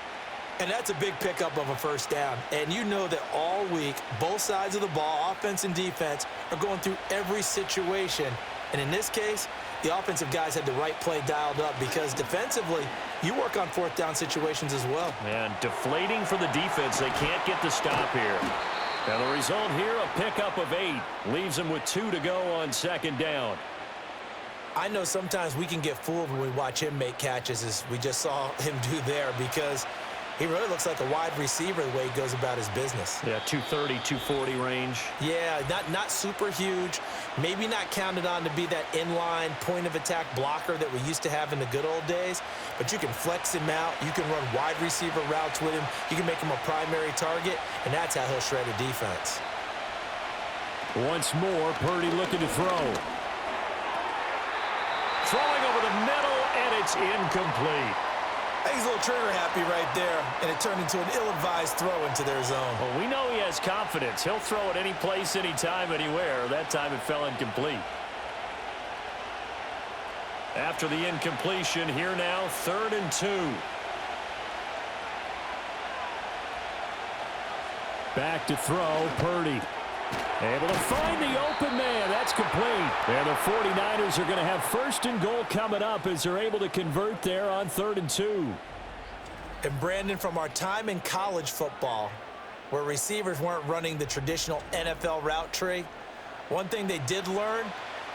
D: And that's a big pickup of a 1st down. And you know that all week, both sides of the ball, offense and defense, are going through every situation. And in this case, the offensive guys had the right play dialed up because defensively, you work on 4th down situations as well.
C: And deflating for the defense. They can't get the stop here. And the result here, a pickup of 8. Leaves them with 2 to go on 2nd down.
D: I know sometimes we can get fooled when we watch him make catches, as we just saw him do there, because he really looks like a wide receiver the way he goes about his business.
C: Yeah, 230, 240 range.
D: Yeah, not super huge. Maybe not counted on to be that inline point-of-attack blocker that we used to have in the good old days, but you can flex him out. You can run wide receiver routes with him. You can make him a primary target, and that's how he'll shred a defense.
E: Once more, Purdy looking to throw.
C: Throwing over the middle, and it's incomplete.
D: He's a little trigger happy right there, and it turned into an ill-advised throw into their zone.
C: Well, we know he has confidence. He'll throw it any place, anytime, anywhere. That time it fell incomplete. After the incompletion, here now, 3rd and 2.
E: Back to throw, Purdy. Able to find the open man. That's complete. And the 49ers are going to have 1st and goal coming up as they're able to convert there on 3rd and 2.
D: And Brandon, from our time in college football, where receivers weren't running the traditional NFL route tree, one thing they did learn,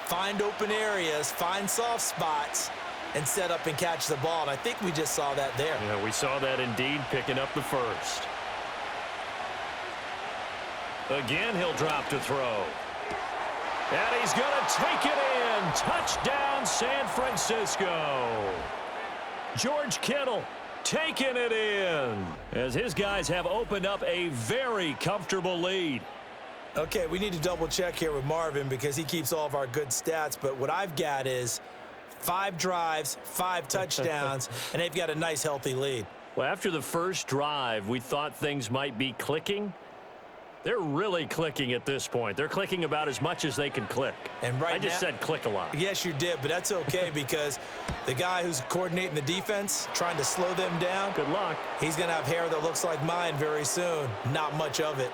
D: find open areas, find soft spots, and set up and catch the ball. And I think we just saw that there.
C: Yeah, we saw that indeed, picking up the 1st. Again, he'll drop to throw. And he's going to take it in. Touchdown, San Francisco. George Kittle taking it in as his guys have opened up a very comfortable lead.
D: Okay, we need to double check here with Marvin because he keeps all of our good stats. But what I've got is 5 drives, 5 touchdowns, and they've got a nice, healthy lead.
C: Well, after the first drive, we thought things might be clicking. They're really clicking at this point. They're clicking about as much as they can click.
D: And right
C: I just said click a lot.
D: Yes, you did, but that's okay because the guy who's coordinating the defense, trying to slow them down,
C: good luck.
D: He's going to have hair that looks like mine very soon. Not much of it.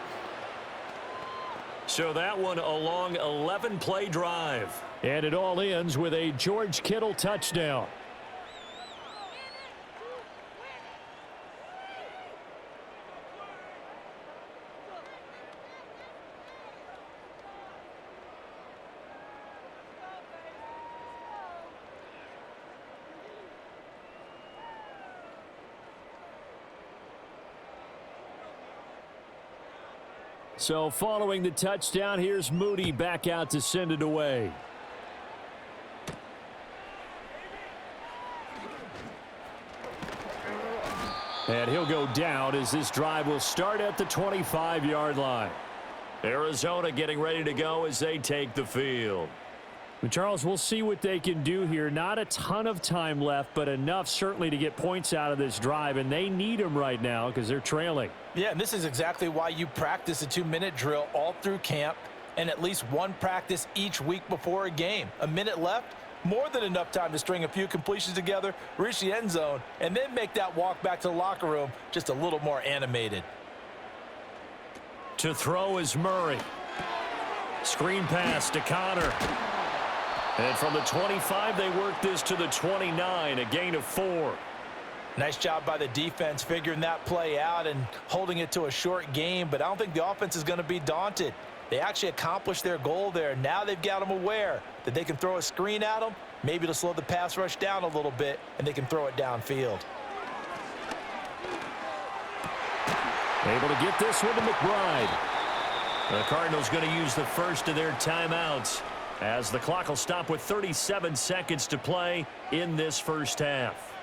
C: So that one a long 11-play drive.
E: And it all ends with a George Kittle touchdown. So following the touchdown, here's Moody back out to send it away. And he'll go down as this drive will start at the 25-yard line.
C: Arizona getting ready to go as they take the field.
E: Charles, we'll see what they can do here. Not a ton of time left, but enough certainly to get points out of this drive, and they need them right now because they're trailing.
D: Yeah, and this is exactly why you practice a 2-minute drill all through camp and at least one practice each week before a game. A minute left, more than enough time to string a few completions together, reach the end zone, and then make that walk back to the locker room just a little more animated.
C: To throw is Murray. Screen pass to Connor. And from the 25, they work this to the 29, a gain of 4.
D: Nice job by the defense figuring that play out and holding it to a short game, but I don't think the offense is going to be daunted. They actually accomplished their goal there. Now they've got them aware that they can throw a screen at them, maybe to slow the pass rush down a little bit, and they can throw it downfield.
E: Able to get this one to McBride.
C: The Cardinals going to use the first of their timeouts as the clock will stop with 37 seconds to play in this first half.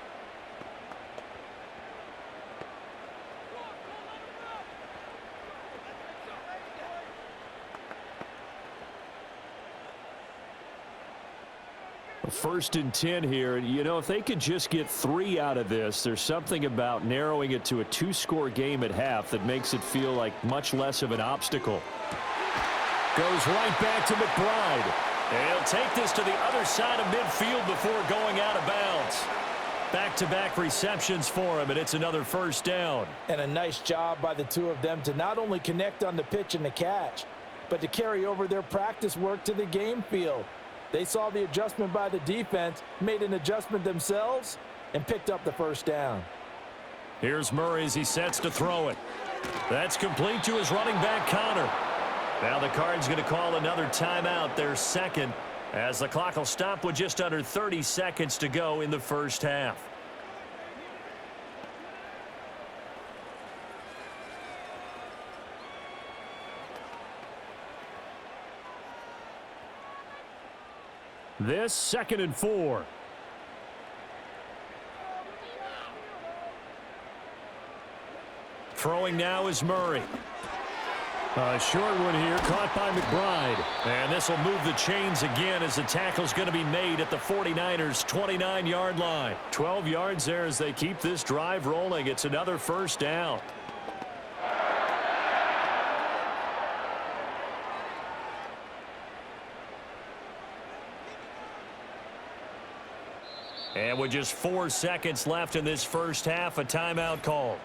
E: First and 10 here. You know, if they could just get 3 out of this, there's something about narrowing it to a 2-score game at half that makes it feel like much less of an obstacle.
C: Goes right back to McBride. He'll take this to the other side of midfield before going out of bounds. Back-to-back receptions for him, and it's another first down.
D: And a nice job by the two of them to not only connect on the pitch and the catch, but to carry over their practice work to the game field. They saw the adjustment by the defense, made an adjustment themselves, and picked up the first down.
C: Here's Murray as he sets to throw it. That's complete to his running back, Connor. Now the Cards going to call another timeout, their second, as the clock will stop with just under 30 seconds to go in the first half.
E: This 2nd and 4.
C: Throwing now is Murray.
E: A short one here, caught by McBride.
C: And this will move the chains again as the tackle's going to be made at the 49ers' 29-yard line.
E: 12 yards there as they keep this drive rolling. It's another first down.
C: And with just 4 seconds left in this first half, a timeout call.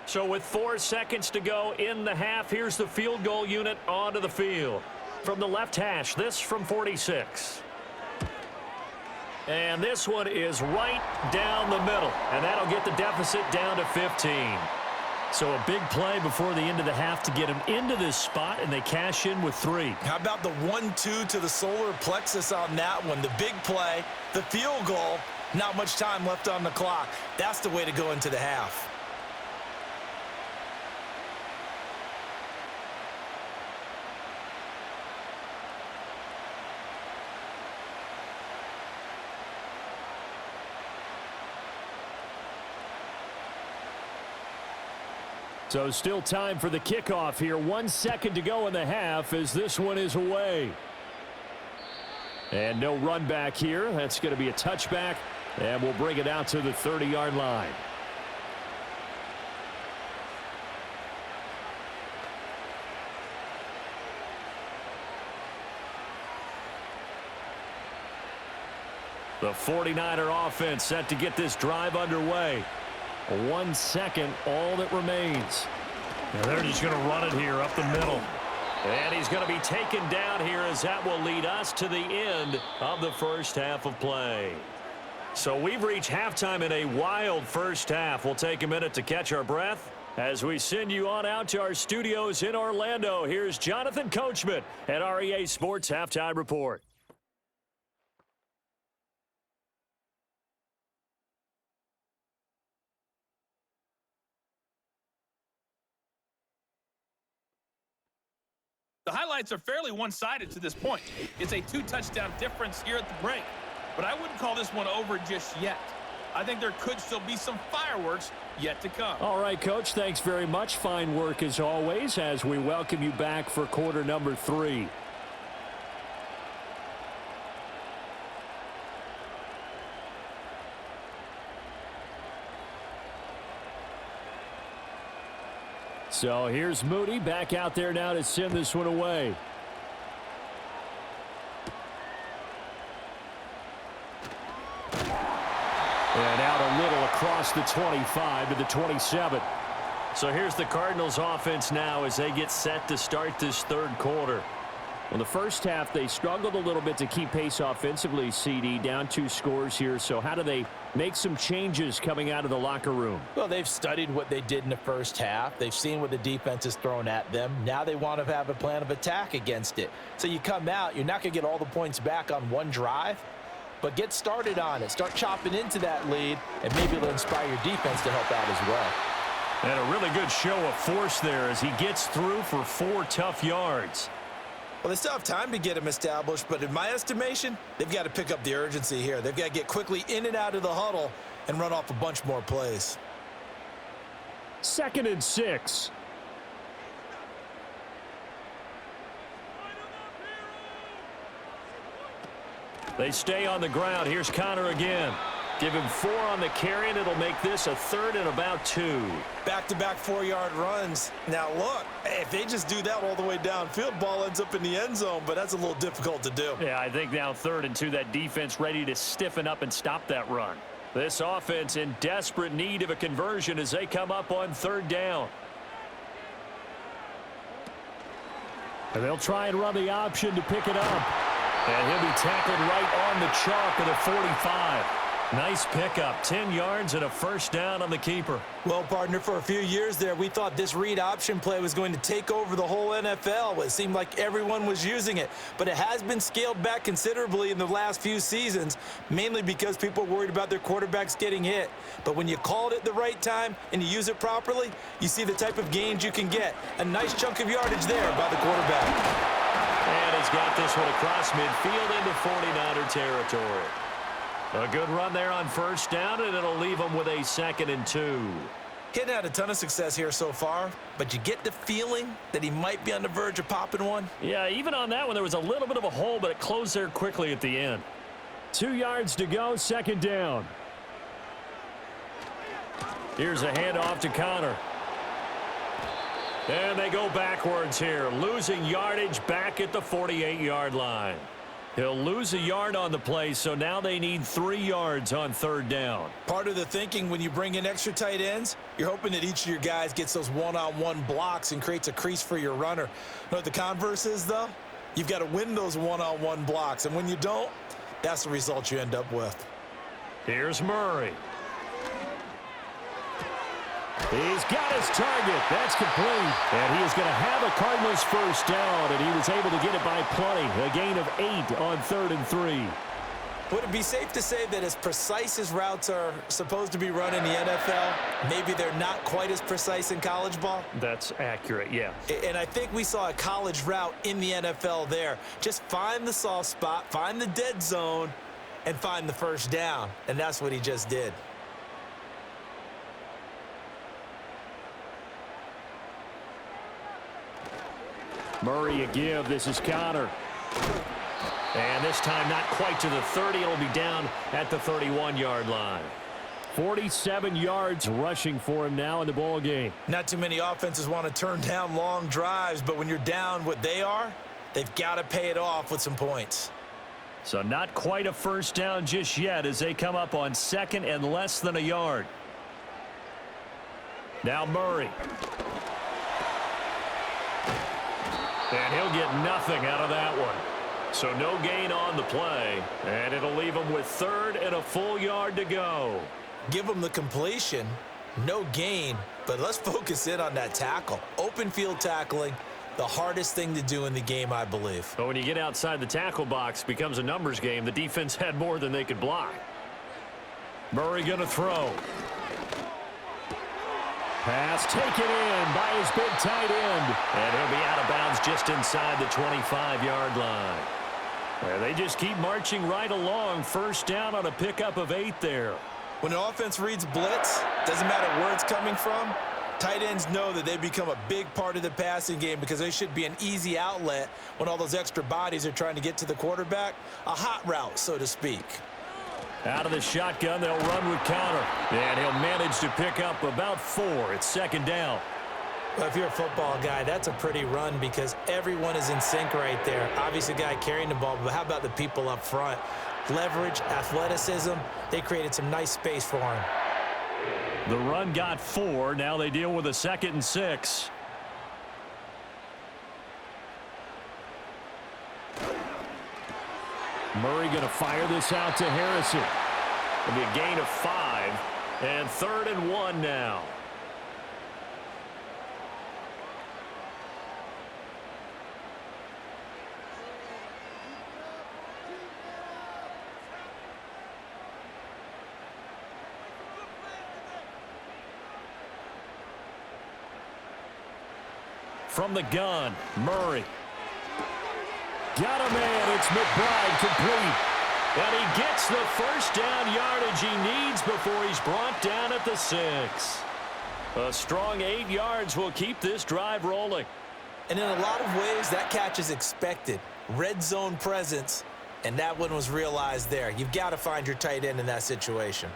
C: So with 4 seconds to go in the half, here's the field goal unit onto the field. From the left hash, this from 46. And this one is right down the middle. And that'll get the deficit down to 15.
E: So a big play before the end of the half to get them into this spot, and they cash in with 3.
D: How about the 1-2 to the solar plexus on that one? The big play, the field goal, not much time left on the clock. That's the way to go into the half.
E: So still time for the kickoff here. 1 second to go in the half as this one is away. And no run back here. That's going to be a touchback, and we'll bring it out to the 30-yard line.
C: The 49er offense set to get this drive underway.
E: 1 second, all that remains.
C: And they're just going to run it here up the middle. And he's going to be taken down here as that will lead us to the end of the first half of play. So we've reached halftime in a wild first half. We'll take a minute to catch our breath as we send you on out to our studios in Orlando. Here's Jonathan Coachman at our EA Sports Halftime Report.
B: The highlights are fairly one-sided to this point. It's a 2-touchdown difference here at the break. But I wouldn't call this one over just yet. I think there could still be some fireworks yet to come.
E: All right, Coach, thanks very much. Fine work as always as we welcome you back for quarter number 3. So here's Moody back out there now to send this one away. across the 25 to the 27.
C: So here's the Cardinals offense now as they get set to start this third quarter.
E: In the first half, they struggled a little bit to keep pace offensively, CD, down 2 scores here. So how do they make some changes coming out of the locker room?
D: Well, they've studied what they did in the first half. They've seen what the defense has thrown at them. Now they want to have a plan of attack against it. So you come out, you're not going to get all the points back on one drive, but get started on it. Start chopping into that lead, and maybe it'll inspire your defense to help out as well.
C: And a really good show of force there as he gets through for 4 tough yards.
D: Well, they still have time to get him established, but in my estimation, they've got to pick up the urgency here. They've got to get quickly in and out of the huddle and run off a bunch more plays.
E: 2nd and 6.
C: They stay on the ground. Here's Connor again. Give him 4 on the carry, and it'll make this a 3rd and about 2.
D: Back-to-back 4-yard runs. Now, look, if they just do that all the way downfield, ball ends up in the end zone, but that's a little difficult to do.
C: Yeah, I think now 3rd and 2, that defense ready to stiffen up and stop that run. This offense in desperate need of a conversion as they come up on 3rd down.
E: And they'll try and run the option to pick it up.
C: And he'll be tackled right on the chalk at the 45. Nice pickup, 10 yards and a 1st down on the keeper.
D: Well, partner, for a few years there, we thought this read option play was going to take over the whole NFL. It seemed like everyone was using it, but it has been scaled back considerably in the last few seasons, mainly because people are worried about their quarterbacks getting hit. But when you call it at the right time and you use it properly, you see the type of gains you can get. A nice chunk of yardage there by the quarterback.
C: And he's got this one across midfield into 49er territory. A good run there on 1st down, and it'll leave him with a 2nd and 2.
D: He hadn't had a ton of success here so far, but you get the feeling that he might be on the verge of popping one.
C: Yeah, even on that one, there was a little bit of a hole, but it closed there quickly at the end.
E: 2 yards to go, 2nd down.
C: Here's a handoff to Connor. And they go backwards here, losing yardage back at the 48-yard line. He'll lose a yard on the play, so now they need 3 yards on 3rd down.
D: Part of the thinking when you bring in extra tight ends, you're hoping that each of your guys gets those one-on-one blocks and creates a crease for your runner. You know what the converse is, though? You've got to win those one-on-one blocks, and when you don't, that's the result you end up with.
C: Here's Murray.
E: He's got his target. That's complete. And he is going to have a Cardinals 1st down, and he was able to get it by plenty. A gain of 8 on 3rd and 3.
D: Would it be safe to say that as precise as routes are supposed to be run in the NFL, maybe they're not quite as precise in college ball?
C: That's accurate, yeah.
D: And I think we saw a college route in the NFL there. Just find the soft spot, find the dead zone, and find the 1st down. And that's what he just did.
E: Murray a give. This is Connor.
C: And this time not quite to the 30. It'll be down at the 31-yard line.
E: 47 yards rushing for him now in the ball game.
D: Not too many offenses want to turn down long drives, but when you're down what they are, they've got to pay it off with some points.
C: So not quite a 1st down just yet as they come up on 2nd and less than a yard. Now Murray. And he'll get nothing out of that one. So no gain on the play, and it'll leave him with 3rd and a full yard to go.
D: Give him the completion, no gain, but let's focus in on that tackle. Open field tackling, the hardest thing to do in the game, I believe.
C: But when you get outside the tackle box, it becomes a numbers game. The defense had more than they could block. Murray going to throw.
E: Pass taken in by his big tight end.
C: And he'll be out of bounds just inside the 25-yard line. And they just keep marching right along. 1st down on a pickup of 8 there.
D: When an offense reads blitz, doesn't matter where it's coming from, tight ends know that they become a big part of the passing game because they should be an easy outlet when all those extra bodies are trying to get to the quarterback. A hot route, so to speak.
C: Out of the shotgun, they'll run with Connor. And he'll manage to pick up about 4. It's 2nd down.
D: Well, if you're a football guy, that's a pretty run because everyone is in sync right there. Obviously, the guy carrying the ball, but how about the people up front? Leverage, athleticism, they created some nice space for him.
C: The run got 4. Now they deal with a 2nd and 6. Murray going to fire this out to Harrison. It'll be a gain of 5. And 3rd and 1 now. From the gun, Murray. Got a man. It's McBride complete. And he gets the first down yardage he needs before he's brought down at the 6. A strong 8 yards will keep this drive rolling.
D: And in a lot of ways, that catch is expected. Red zone presence, and that one was realized there. You've got to find your tight end in that situation.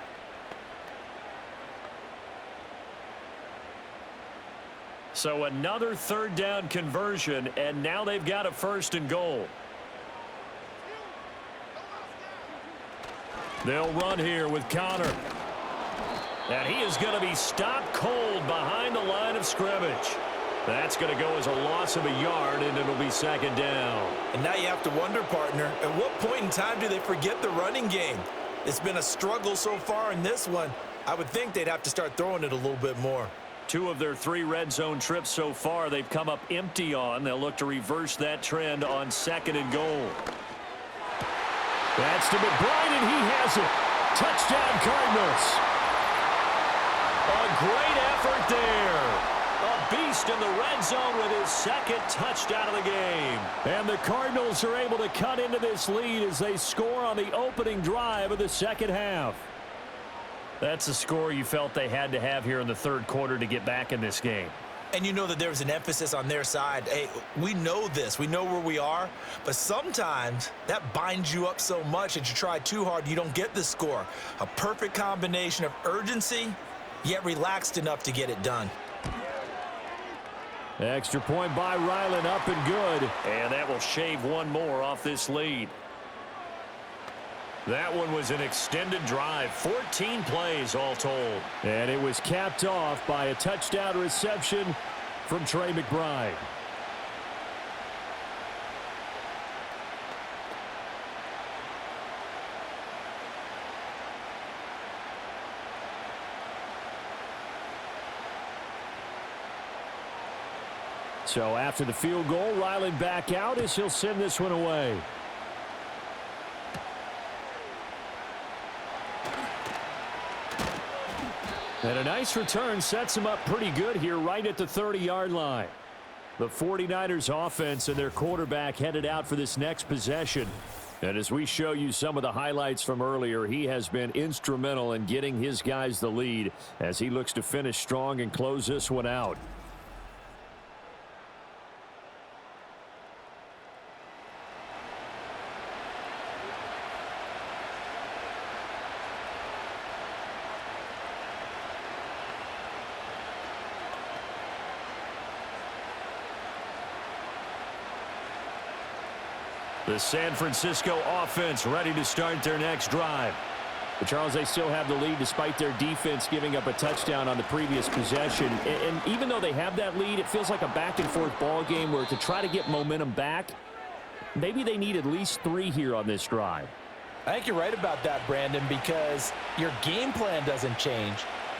C: So another 3rd down conversion, and now they've got a 1st and goal. They'll run here with Connor. And he is going to be stopped cold behind the line of scrimmage. That's going to go as a loss of a yard, and it'll be 2nd down.
D: And now you have to wonder, partner, at what point in time do they forget the running game? It's been a struggle so far in this one. I would think they'd have to start throwing it a little bit more.
C: 2 of their 3 red zone trips so far they've come up empty on. They'll look to reverse that trend on 2nd and goal.
E: That's to McBride, and he has it. Touchdown, Cardinals.
C: A great effort there. A beast in the red zone with his 2nd touchdown of the game.
E: And the Cardinals are able to cut into this lead as they score on the opening drive of the 2nd half.
C: That's a score you felt they had to have here in the 3rd quarter to get back in this game.
D: And you know that there was an emphasis on their side. Hey, we know this. We know where we are. But sometimes that binds you up so much that you try too hard, you don't get the score. A perfect combination of urgency, yet relaxed enough to get it done.
E: Extra point by Ryland, up and good.
C: And that will shave 1 more off this lead. That one was an extended drive, 14 plays all told.
E: And it was capped off by a touchdown reception from Trey McBride. So after the field goal, Ryland back out as he'll send this one away. And a nice return sets him up pretty good here right at the 30-yard line. The 49ers offense and their quarterback headed out for this next possession. And as we show you some of the highlights from earlier, he has been instrumental in getting his guys the lead as he looks to finish strong and close this one out.
C: The San Francisco offense ready to start their next drive.
E: But Charles, they still have the lead despite their defense giving up a touchdown on the previous possession. And even though they have that lead, it feels like a back-and-forth ball game where to try to get momentum back, maybe they need at least 3 here on this drive.
D: I think you're right about that, Brandon, because your game plan doesn't change.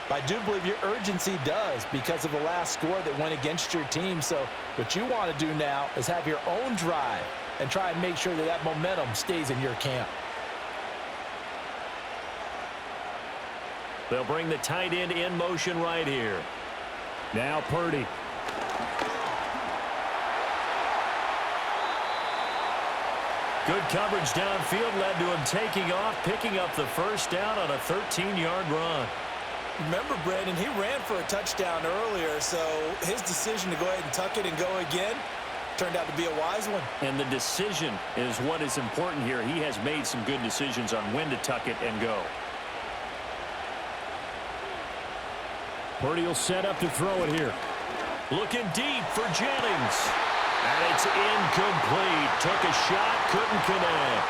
D: But I do believe your urgency does because of the last score that went against your team. So what you want to do now is have your own drive and try and make sure that that momentum stays in your camp.
C: They'll bring the tight end in motion right here.
E: Now Purdy.
C: Good coverage downfield led to him taking off, picking up the first down on a 13-yard run.
D: Remember, Brandon, he ran for a touchdown earlier, so his decision to go ahead and tuck it and go again turned out to be a wise one.
C: And the decision is what is important here. He has made some good decisions on when to tuck it and go.
E: Purdy will set up to throw it here.
C: Looking deep for Jennings. And it's incomplete. Took a shot, couldn't connect.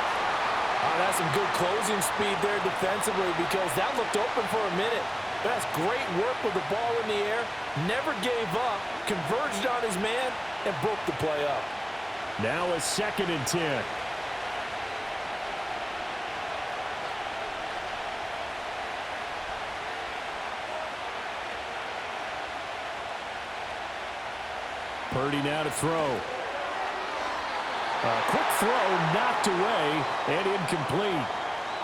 D: Oh, that's some good closing speed there defensively because that looked open for a minute. That's great work with the ball in the air. Never gave up, converged on his man, and broke the play up.
E: Now a 2nd and 10. Purdy now to throw. A quick throw knocked away and incomplete.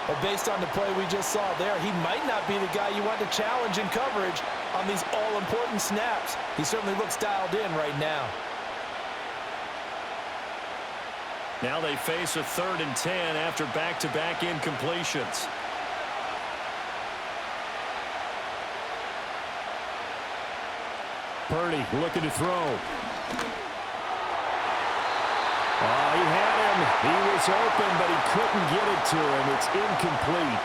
D: But based on the play we just saw there, he might not be the guy you want to challenge in coverage on these all-important snaps. He certainly looks dialed in right now.
C: Now they face a 3rd and 10 after back-to-back incompletions.
E: Purdy looking to throw. Oh, he had him. He was open, but he couldn't get it to him. It's incomplete.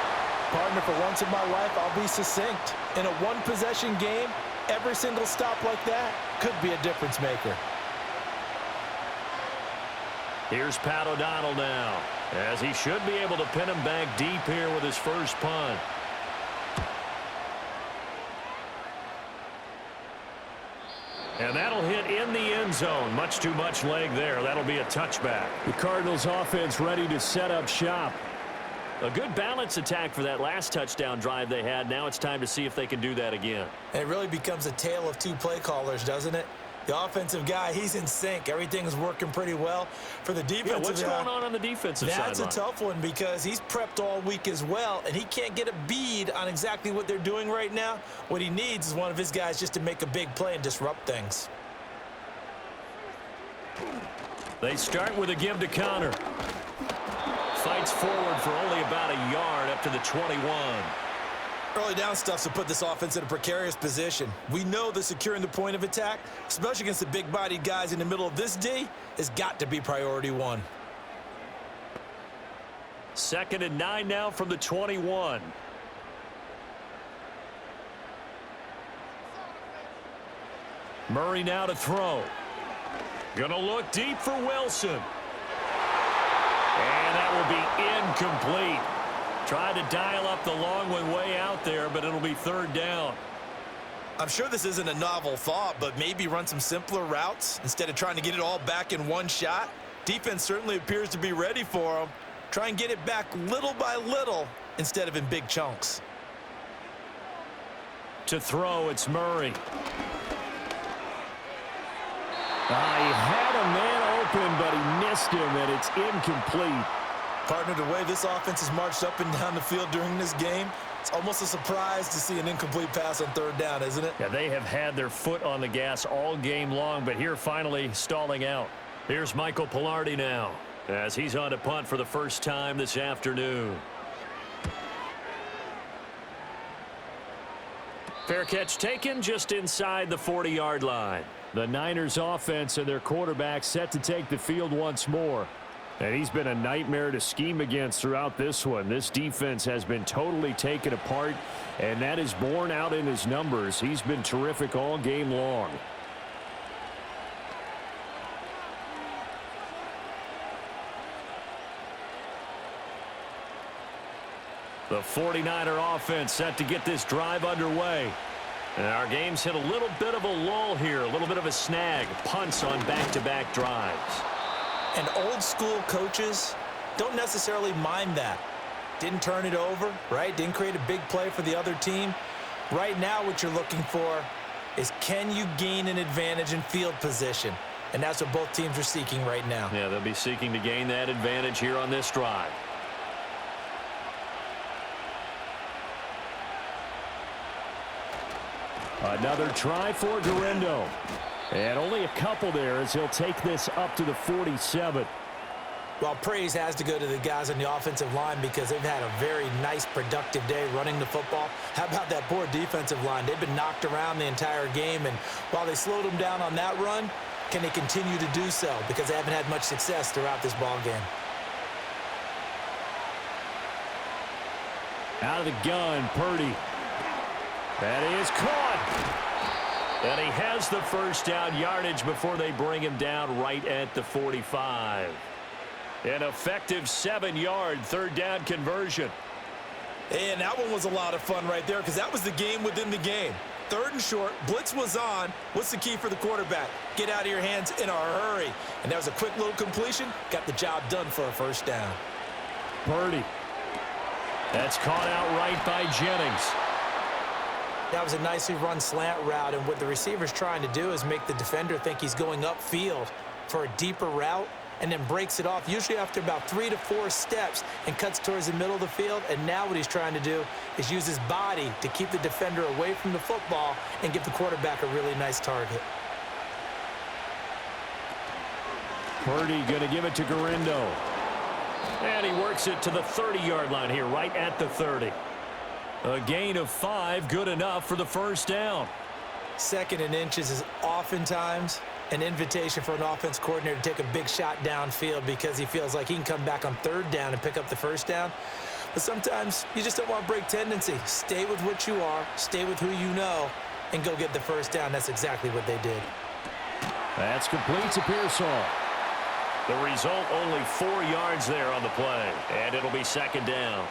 D: Partner, for once in my life, I'll be succinct. In a one-possession game, every single stop like that could be a difference maker.
C: Here's Pat O'Donnell now, as he should be able to pin him back deep here with his first punt. And that'll hit in the end zone. Much too much leg there. That'll be a touchback.
E: The Cardinals offense ready to set up shop.
C: A good balance attack for that last touchdown drive they had. Now it's time to see if they can do that again.
D: And it really becomes a tale of two play callers, doesn't it? The offensive guy, he's in sync. Everything's working pretty well. For the defensive
C: what's going on the defensive side?
D: That's a tough one because he's prepped all week as well, and he can't get a bead on exactly what they're doing right now. What he needs is one of his guys just to make a big play and disrupt things.
C: They start with a give to Connor. Fights forward for only about a yard up to the 21.
D: Early down stuff's to put this offense in a precarious position. We know that securing the point of attack, especially against the big-bodied guys in the middle of this D, has got to be priority one.
C: 2nd and 9 now from the 21. Murray now to throw. Gonna look deep for Wilson. And that will be incomplete. Tried to dial up the long one way out there, but it'll be 3rd down.
D: I'm sure this isn't a novel thought, but maybe run some simpler routes instead of trying to get it all back in one shot. Defense certainly appears to be ready for them. Try and get it back little by little instead of in big chunks.
C: To throw, it's Murray.
E: He had a man open, but he missed him, and it's incomplete.
D: Partner, the way this offense has marched up and down the field during this game, it's almost a surprise to see an incomplete pass on 3rd down, isn't it?
C: Yeah, they have had their foot on the gas all game long, but here finally stalling out. Here's Michael Pilardi now, as he's on to punt for the first time this afternoon. Fair catch taken just inside the 40-yard line.
E: The Niners offense and their quarterback set to take the field once more. And he's been a nightmare to scheme against throughout this one. This defense has been totally taken apart, and that is borne out in his numbers. He's been terrific all game long.
C: The 49er offense set to get this drive underway. And our game's hit a little bit of a lull here, a little bit of a snag. Punts on back-to-back drives.
D: And old-school coaches don't necessarily mind that. Didn't turn it over, right? Didn't create a big play for the other team. Right now what you're looking for is, can you gain an advantage in field position? And that's what both teams are seeking right now.
C: Yeah, they'll be seeking to gain that advantage here on this drive.
E: Another try for Durendo. And only a couple there as he'll take this up to the 47.
D: Well, praise has to go to the guys on the offensive line because they've had a very nice, productive day running the football. How about that poor defensive line? They've been knocked around the entire game, and while they slowed them down on that run, can they continue to do so? Because they haven't had much success throughout this ball game.
E: Out of the gun, Purdy. That is caught.
C: And he has the first down yardage before they bring him down right at the 45. An effective 7-yard 3rd down conversion.
D: And that one was a lot of fun right there because that was the game within the game. 3rd and short, blitz was on. What's the key for the quarterback? Get out of your hands in a hurry. And that was a quick little completion. Got the job done for a first down.
C: Purdy. That's caught out right by Jennings.
D: That was a nicely run slant route, and what the receiver's trying to do is make the defender think he's going upfield for a deeper route and then breaks it off, usually after about 3 to 4 steps, and cuts towards the middle of the field. And now what he's trying to do is use his body to keep the defender away from the football and give the quarterback a really nice target.
C: Purdy going to give it to Garindo. And he works it to the 30-yard line here, right at the 30. A gain of 5, good enough for the first down.
D: 2nd and inches is oftentimes an invitation for an offense coordinator to take a big shot downfield because he feels like he can come back on 3rd down and pick up the first down. But sometimes you just don't want to break tendency. Stay with what you are, stay with who you know, and go get the first down. That's exactly what they did.
C: That's complete to Pearsall. The result, only 4 yards there on the play, and it'll be 2nd down.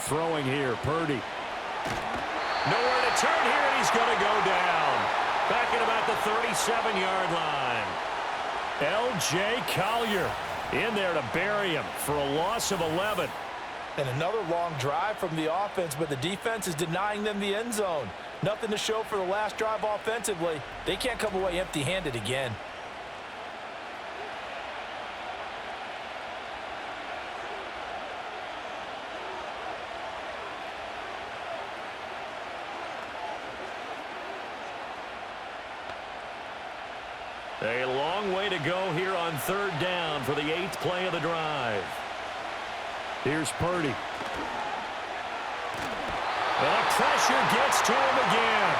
C: Throwing here, Purdy. Nowhere to turn here, and he's going to go down. Back at about the 37-yard line. L.J. Collier in there to bury him for a loss of 11.
D: And another long drive from the offense, but the defense is denying them the end zone. Nothing to show for the last drive offensively. They can't come away empty-handed again.
C: A long way to go here on 3rd down for the 8th play of the drive. Here's Purdy. The pressure gets to him again.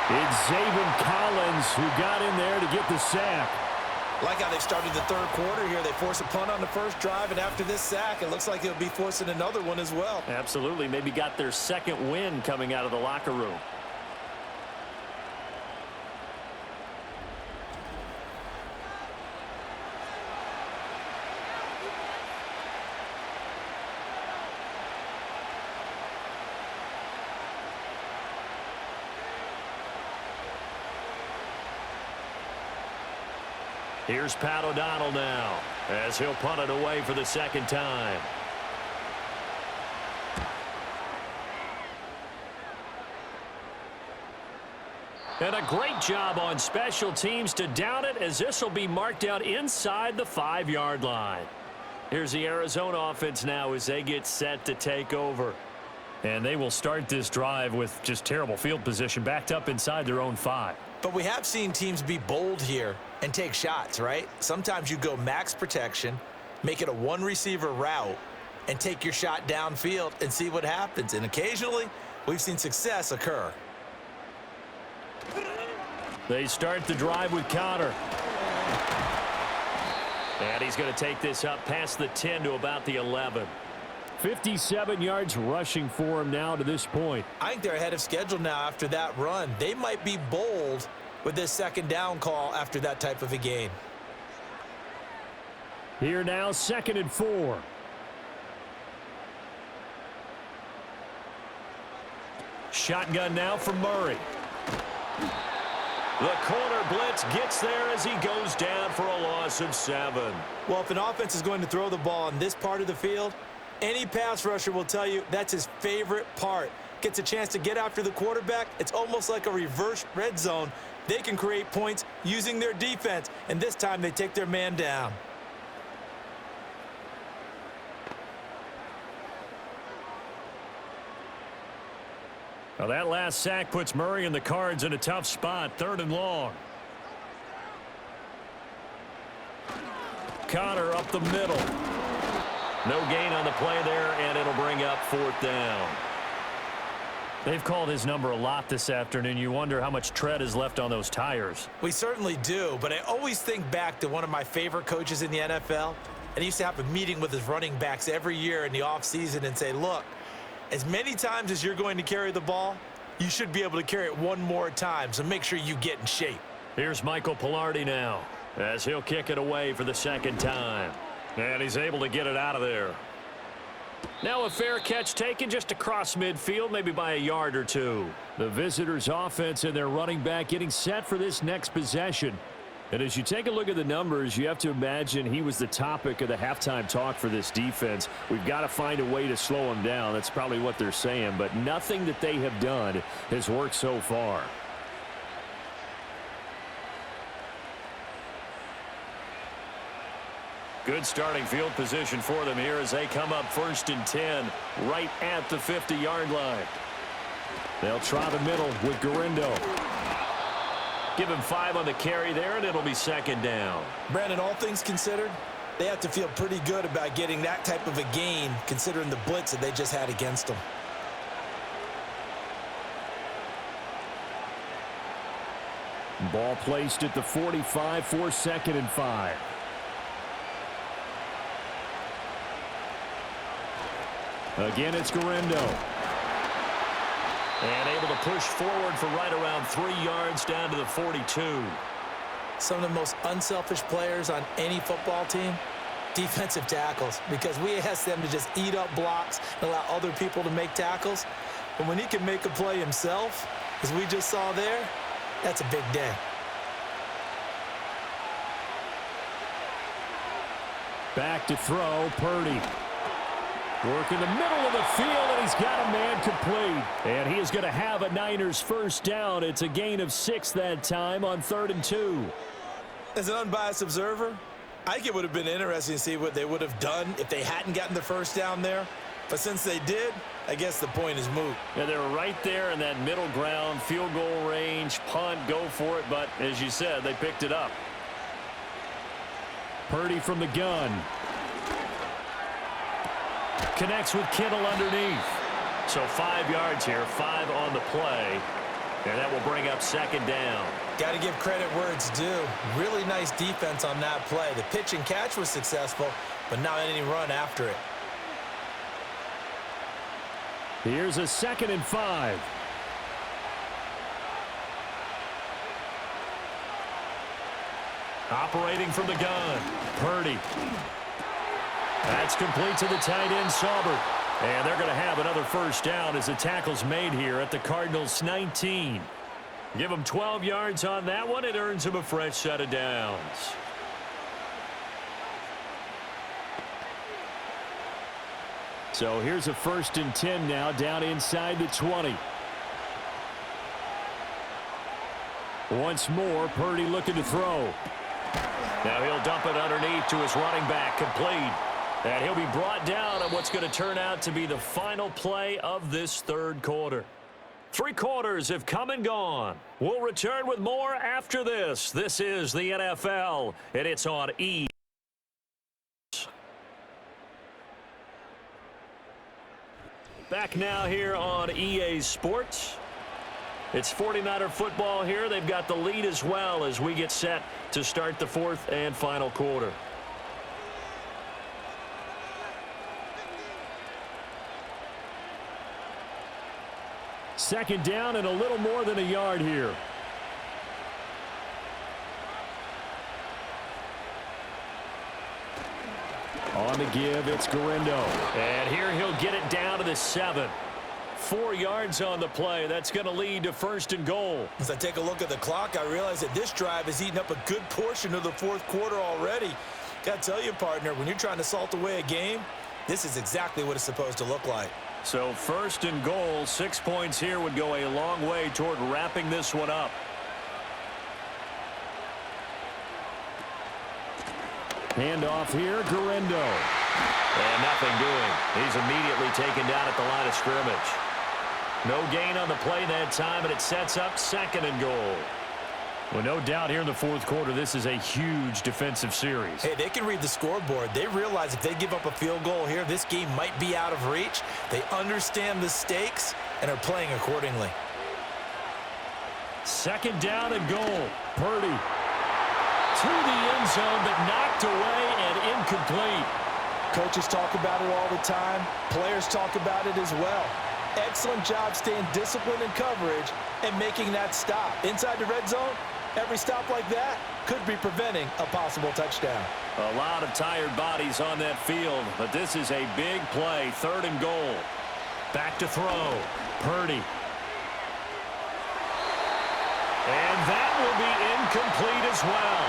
C: It's Zaven Collins who got in there to get the sack.
D: Like how they started the 3rd quarter here. They force a punt on the first drive, and after this sack, it looks like they'll be forcing another one as well.
C: Absolutely. Maybe got their 2nd win coming out of the locker room. Here's Pat O'Donnell now, as he'll punt it away for the 2nd time. And a great job on special teams to down it, as this will be marked out inside the 5-yard line. Here's the Arizona offense now as they get set to take over. And they will start this drive with just terrible field position, backed up inside their own 5.
D: But we have seen teams be bold here and take shots, right? Sometimes you go max protection, make it a 1-receiver route, and take your shot downfield and see what happens. And occasionally, we've seen success occur.
C: They start the drive with Connor. And he's going to take this up past the 10 to about the 11. 57 yards rushing for him now to this point.
D: I think they're ahead of schedule now after that run. They might be bold with this 2nd down call after that type of a gain.
E: Here now, 2nd and 4.
C: Shotgun now for Murray. The corner blitz gets there as he goes down for a loss of 7.
D: Well, if an offense is going to throw the ball in this part of the field, any pass rusher will tell you that's his favorite part. Gets a chance to get after the quarterback. It's almost like a reverse red zone. They can create points using their defense, and this time they take their man down.
C: Well, that last sack puts Murray and the Cards in a tough spot, 3rd and long. Connor up the middle. No gain on the play there, and it'll bring up 4th down. They've called his number a lot this afternoon. You wonder how much tread is left on those tires.
D: We certainly do, but I always think back to one of my favorite coaches in the NFL, and he used to have a meeting with his running backs every year in the offseason and say, look, as many times as you're going to carry the ball, you should be able to carry it one more time, so make sure you get in shape.
C: Here's Michael Pilardi now, as he'll kick it away for the second time. And he's able to get it out of there. Now a fair catch taken just across midfield, maybe by a yard or two. The visitors' offense and their running back getting set for this next possession. And as you take a look at the numbers, you have to imagine he was the topic of the halftime talk for this defense. We've got to find a way to slow him down. That's probably what they're saying, but nothing that they have done has worked so far. Good starting field position for them here as they come up 1st and 10 right at the 50-yard line. They'll try the middle with Garindo. Give him 5 on the carry there, and it'll be 2nd down.
D: Brandon, all things considered, they have to feel pretty good about getting that type of a gain considering the blitz that they just had against them.
E: Ball placed at the 45 for 2nd and 5. Again, it's Garindo.
C: And able to push forward for right around 3 yards down to the 42.
D: Some of the most unselfish players on any football team, defensive tackles, because we ask them to just eat up blocks and allow other people to make tackles. But when he can make a play himself, as we just saw there, that's a big day.
E: Back to throw, Purdy. Work in the middle of the field, and he's got a man complete. And he is going to have a Niners first down. It's a gain of 6 that time on 3rd and 2.
D: As an unbiased observer, I think it would have been interesting to see what they would have done if they hadn't gotten the first down there. But since they did, I guess the point is moot.
C: Yeah, they were right there in that middle ground, field goal range, punt, go for it. But as you said, they picked it up.
E: Purdy from the gun. Connects with Kittle underneath.
C: So 5 yards here, 5 on the play. And that will bring up 2nd down.
D: Got to give credit where it's due. Really nice defense on that play. The pitch and catch was successful, but not any run after it.
E: Here's a 2nd and 5.
C: Operating from the gun, Purdy.
E: That's complete to the tight end, Saubert. And they're going to have another first down as the tackle's made here at the Cardinals' 19.
C: Give them 12 yards on that one. It earns them a fresh set of downs.
E: So here's a 1st and 10 now down inside the 20. Once more, Purdy looking to throw.
C: Now he'll dump it underneath to his running back, complete. And he'll be brought down on what's going to turn out to be the final play of this 3rd quarter. 3 quarters have come and gone. We'll return with more after this. This is the NFL, and it's on E. Back now here on EA Sports. It's 49er football here. They've got the lead as well as we get set to start the 4th and final quarter.
E: Second down and a little more than a yard here. On the give, it's Garindo.
C: And here he'll get it down to the 7. 4 yards on the play. That's going to lead to 1st and goal.
D: As I take a look at the clock, I realize that this drive has eaten up a good portion of the 4th quarter already. Got to tell you, partner, when you're trying to salt away a game, this is exactly what it's supposed to look like.
C: So 1st and goal, 6 points here would go a long way toward wrapping this one up.
E: Handoff here, Garindo.
C: And nothing doing. He's immediately taken down at the line of scrimmage. No gain on the play that time, and it sets up 2nd and goal.
E: Well, no doubt here in the 4th quarter, this is a huge defensive series.
D: Hey, they can read the scoreboard. They realize if they give up a field goal here, this game might be out of reach. They understand the stakes and are playing accordingly.
E: 2nd down and goal. Purdy
C: to the end zone, but knocked away and incomplete.
D: Coaches talk about it all the time. Players talk about it as well. Excellent job staying disciplined in coverage and making that stop. Inside the red zone, every stop like that could be preventing a possible touchdown.
C: A lot of tired bodies on that field, but this is a big play. 3rd and goal. Back to throw. Purdy. And that will be incomplete as well.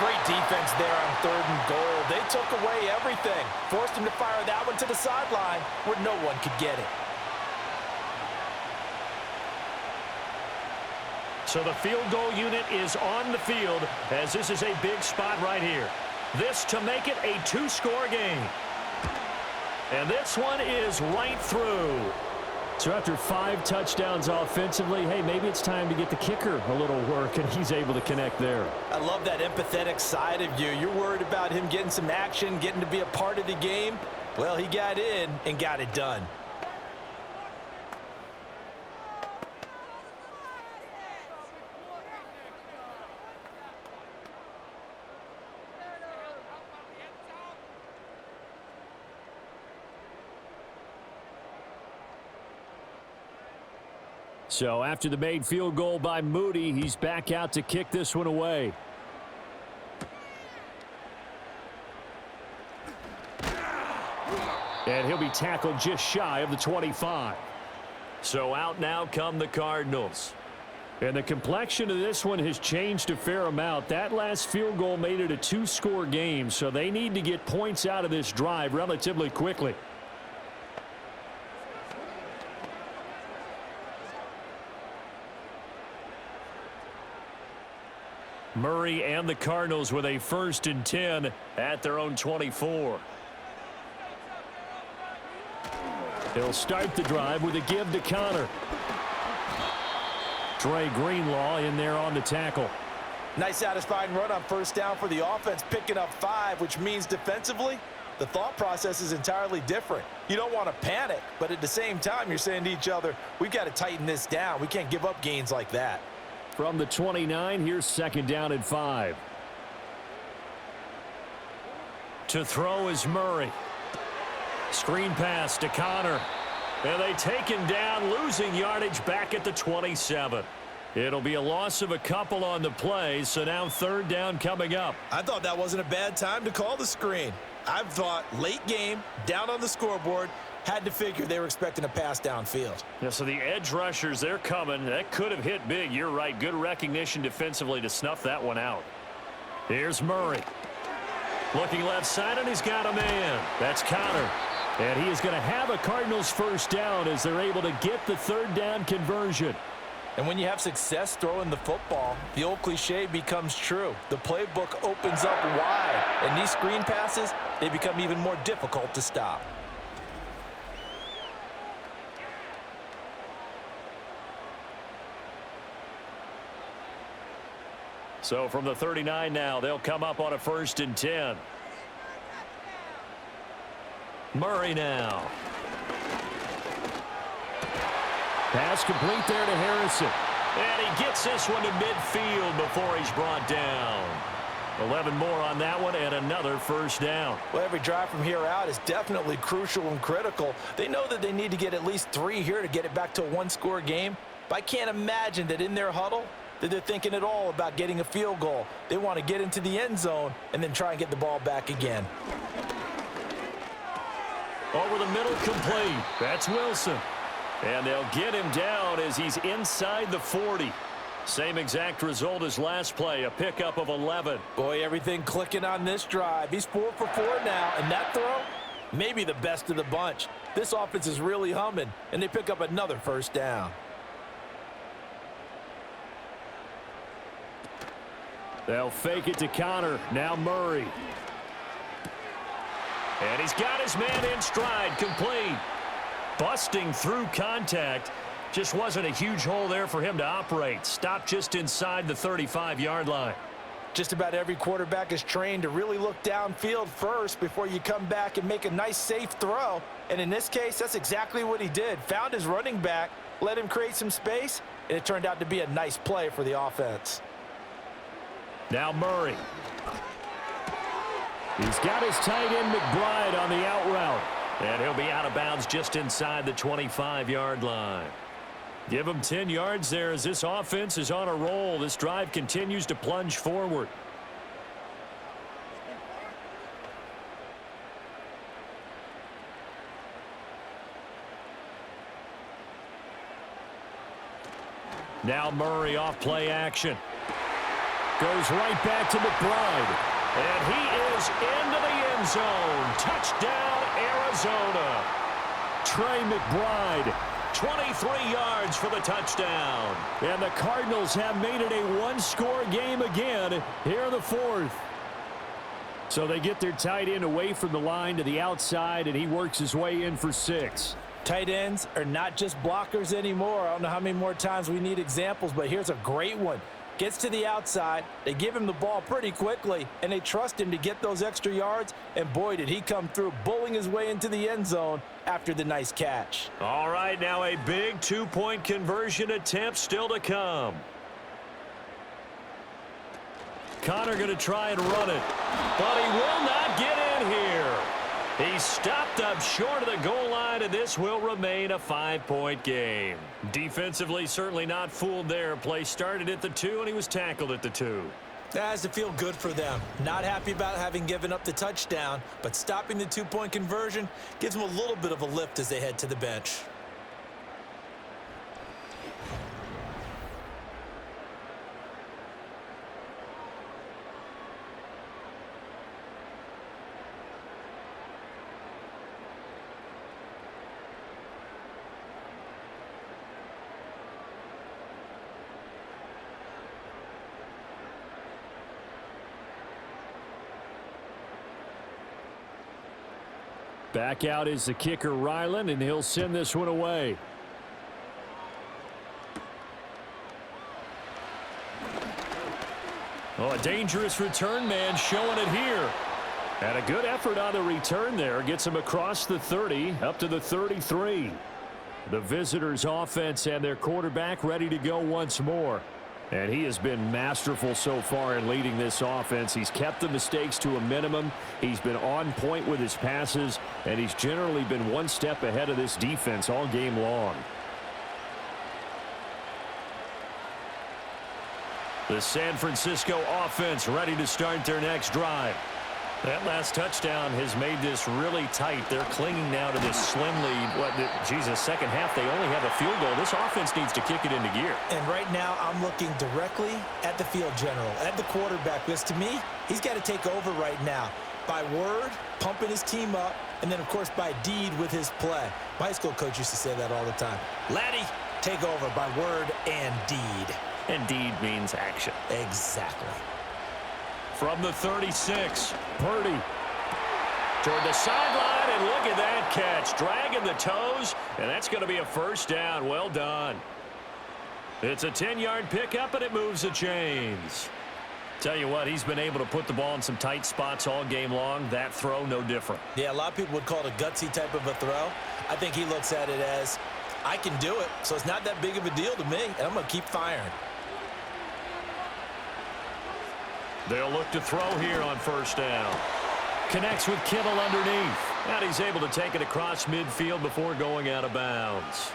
D: Great defense there on 3rd and goal. They took away everything. Forced him to fire that one to the sideline where no one could get it.
C: So the field goal unit is on the field as this is a big spot right here. This to make it a 2-score game. And this one is right through. So after 5 touchdowns offensively, hey, maybe it's time to get the kicker a little work, and he's able to connect there.
D: I love that empathetic side of you. You're worried about him getting some action, getting to be a part of the game. Well, he got in and got it done.
C: So after the made field goal by Moody, he's back out to kick this one away. And he'll be tackled just shy of the 25. So out now come the Cardinals. And the complexion of this one has changed a fair amount. That last field goal made it a 2-score game, so they need to get points out of this drive relatively quickly. Murray and the Cardinals with a 1st and 10 at their own 24. They'll start the drive with a give to Connor. Trey Greenlaw in there on the tackle.
D: Nice satisfying run on 1st down for the offense, picking up 5, which means defensively, the thought process is entirely different. You don't want to panic, but at the same time, you're saying to each other, we've got to tighten this down. We can't give up gains like that.
C: From the 29, here's 2nd down and 5. To throw is Murray. Screen pass to Connor. And they take him down, losing yardage back at the 27. It'll be a loss of a couple on the play, so now 3rd down coming up.
D: I thought that wasn't a bad time to call the screen. I've thought late game, down on the scoreboard, had to figure they were expecting a pass downfield.
C: Yeah, so the edge rushers, they're coming. That could have hit big. You're right. Good recognition defensively to snuff that one out. Here's Murray. Looking left side, and he's got a man. That's Connor. And he is going to have a Cardinals 1st down as they're able to get the 3rd down conversion.
D: And when you have success throwing the football, the old cliche becomes true. The playbook opens up wide, and these screen passes, they become even more difficult to stop.
C: So from the 39 now, they'll come up on a 1st and 10. Murray now. Pass complete there to Harrison. And he gets this one to midfield before he's brought down. 11 more on that one and another 1st down.
D: Well, every drive from here out is definitely crucial and critical. They know that they need to get at least 3 here to get it back to a 1-score game. But I can't imagine that in their huddle that they're thinking at all about getting a field goal. They want to get into the end zone and then try and get the ball back again.
C: Over the middle, complete. That's Wilson. And they'll get him down as he's inside the 40. Same exact result as last play, a pickup of 11.
D: Boy, everything clicking on this drive. He's 4 for 4 now, and that throw, maybe the best of the bunch. This offense is really humming, and they pick up another 1st down.
C: They'll fake it to Connor. Now Murray. And he's got his man in stride, complete. Busting through contact. Just wasn't a huge hole there for him to operate. Stopped just inside the 35-yard line.
D: Just about every quarterback is trained to really look downfield first before you come back and make a nice, safe throw. And in this case, that's exactly what he did. Found his running back, let him create some space, and it turned out to be a nice play for the offense.
E: Now Murray. He's got his tight end McBride on the out route.
C: And he'll be out of bounds just inside the 25-yard line. Give him 10 yards there as this offense is on a roll. This drive continues to plunge forward. Now Murray off play action. Goes right back to McBride. And he is into the end zone. Touchdown, Arizona.
E: Trey McBride.
C: 23 yards for the touchdown.
E: And the Cardinals have made it a one-score game again here in the fourth. So they get their tight end away from the line to the outside, and he works his way in for 6.
D: Tight ends are not just blockers anymore. I don't know how many more times we need examples, but here's a great one. Gets to the outside, they give him the ball pretty quickly, and they trust him to get those extra yards, and boy, did he come through, bowling his way into the end zone after the nice catch.
C: All right, now a big two-point conversion attempt still to come. Connor going to try and run it, but he will not get in here. He stopped up short of the goal line, and this will remain a 5-point game. Defensively, certainly not fooled there. Play started at the 2, and he was tackled at the 2.
D: That has to feel good for them. Not happy about having given up the touchdown, but stopping the two-point conversion gives them a little bit of a lift as they head to the bench.
E: Back out is the kicker, Ryland, and he'll send this one away.
C: Oh, a dangerous return man showing it here.
E: And a good effort on the return there. Gets him across the 30, up to the 33. The visitors' offense and their quarterback ready to go once more. And he has been masterful so far in leading this offense. He's kept the mistakes to a minimum. He's been on point with his passes, and he's generally been one step ahead of this defense all game long.
C: The San Francisco offense ready to start their next drive. That last touchdown has made this really tight. They're clinging now to this slim lead. Second half, they only have a field goal. This offense needs to kick it into gear.
D: And right now, I'm looking directly at the field general, at the quarterback, because to me, he's got to take over right now. By word, pumping his team up, and then, of course, by deed with his play. My high school coach used to say that all the time. Laddie, take over by word and deed.
C: And deed means action.
D: Exactly.
C: From the 36, Purdy toward the sideline, and look at that catch. Dragging the toes, and that's going to be a first down. Well done. It's a 10-yard pickup, and it moves the chains. Tell you what, he's been able to put the ball in some tight spots all game long. That throw, no different.
D: Yeah, a lot of people would call it a gutsy type of a throw. I think he looks at it as, I can do it, so it's not that big of a deal to me, and I'm going to keep firing.
C: They'll look to throw here on first down. Connects with Kittle underneath. And he's able to take it across midfield before going out of bounds.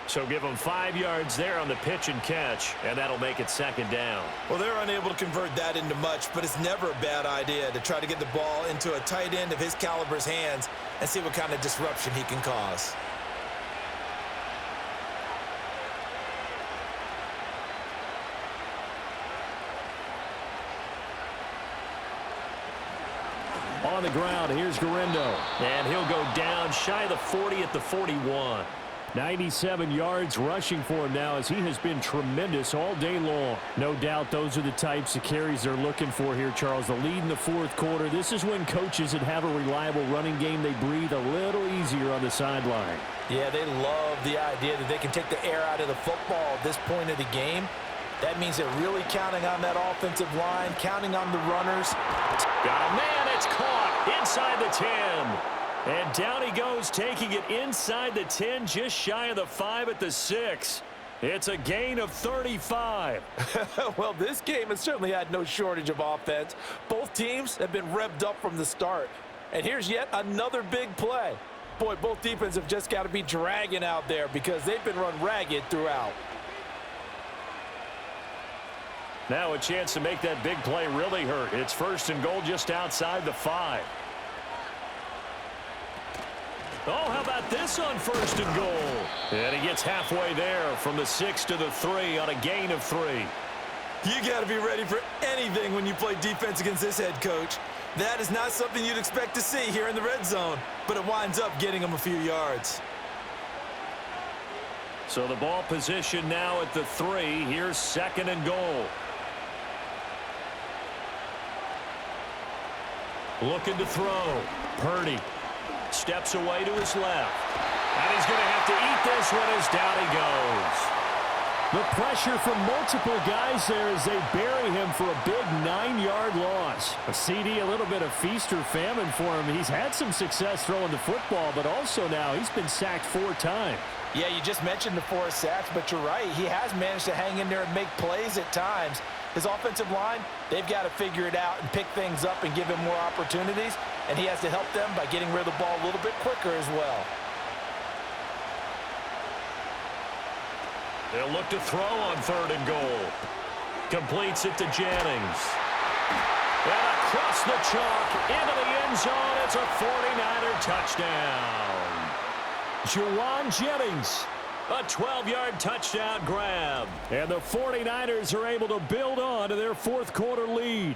C: So give him 5 yards there on the pitch and catch, and that'll make it second down.
D: Well, they're unable to convert that into much, but it's never a bad idea to try to get the ball into a tight end of his caliber's hands and see what kind of disruption he can cause.
E: On the ground, here's Garindo.
C: And he'll go down shy of the 40 at the 41.
E: 97 yards rushing for him now as he has been tremendous all day long. No doubt those are the types of carries they're looking for here, Charles. The lead in the fourth quarter. This is when coaches that have a reliable running game, they breathe a little easier on the sideline.
D: Yeah, they love the idea that they can take the air out of the football at this point of the game. That means they're really counting on that offensive line, counting on the runners.
C: Got a man, it's caught inside the 10. And down he goes, taking it inside the 10, just shy of the 5 at the 6. It's a gain of 35.
D: Well, this game has certainly had no shortage of offense. Both teams have been revved up from the start. And here's yet another big play. Boy, both defenses have just got to be dragging out there because they've been run ragged throughout.
C: Now a chance to make that big play really hurt. It's 1st and goal just outside the 5. Oh, how about this on 1st and goal? And he gets halfway there from the 6 to the 3 on a gain of 3.
D: You got to be ready for anything when you play defense against this head coach. That is not something you'd expect to see here in the red zone, but it winds up getting him a few yards.
C: So the ball position now at the 3. Here's 2nd and goal. Looking to throw. Purdy steps away to his left. And he's going to have to eat this one as down he goes.
E: The pressure from multiple guys there as they bury him for a big 9-yard loss. A CD, a little bit of feast or famine for him. He's had some success throwing the football, but also now he's been sacked 4 times.
D: Yeah, you just mentioned the 4 sacks, but you're right. He has managed to hang in there and make plays at times. His offensive line, they've got to figure it out and pick things up and give him more opportunities, and he has to help them by getting rid of the ball a little bit quicker as well.
C: They'll look to throw on 3rd and goal. Completes it to Jennings. And across the chalk into the end zone. It's a 49er touchdown.
E: Juwan Jennings.
C: A 12-yard touchdown grab.
E: And the 49ers are able to build on to their 4th quarter lead.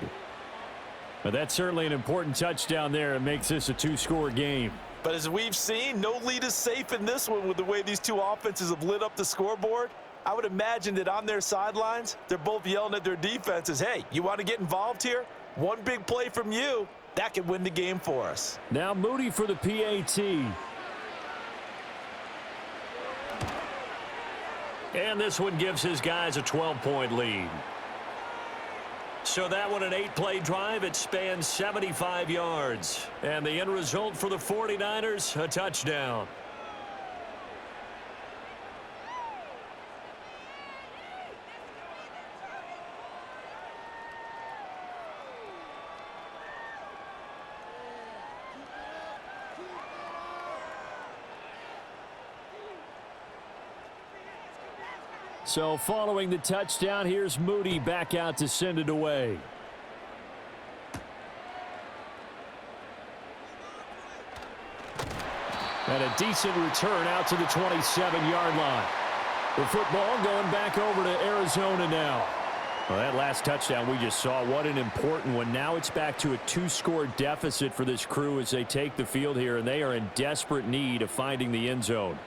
E: But that's certainly an important touchdown there. It makes this a 2-score game.
D: But as we've seen, no lead is safe in this one with the way these two offenses have lit up the scoreboard. I would imagine that on their sidelines, they're both yelling at their defenses, hey, you want to get involved here? One big play from you, that could win the game for us.
E: Now Moody for the PAT.
C: And this one gives his guys a 12-point lead. So that one, an 8-play drive. It spans 75 yards. And the end result for the 49ers, a touchdown.
E: So following the touchdown, here's Moody back out to send it away. And a decent return out to the 27-yard line. The football going back over to Arizona now. Well, that last touchdown we just saw, what an important one. Now it's back to a 2-score deficit for this crew as they take the field here, and they are in desperate need of finding the end zone.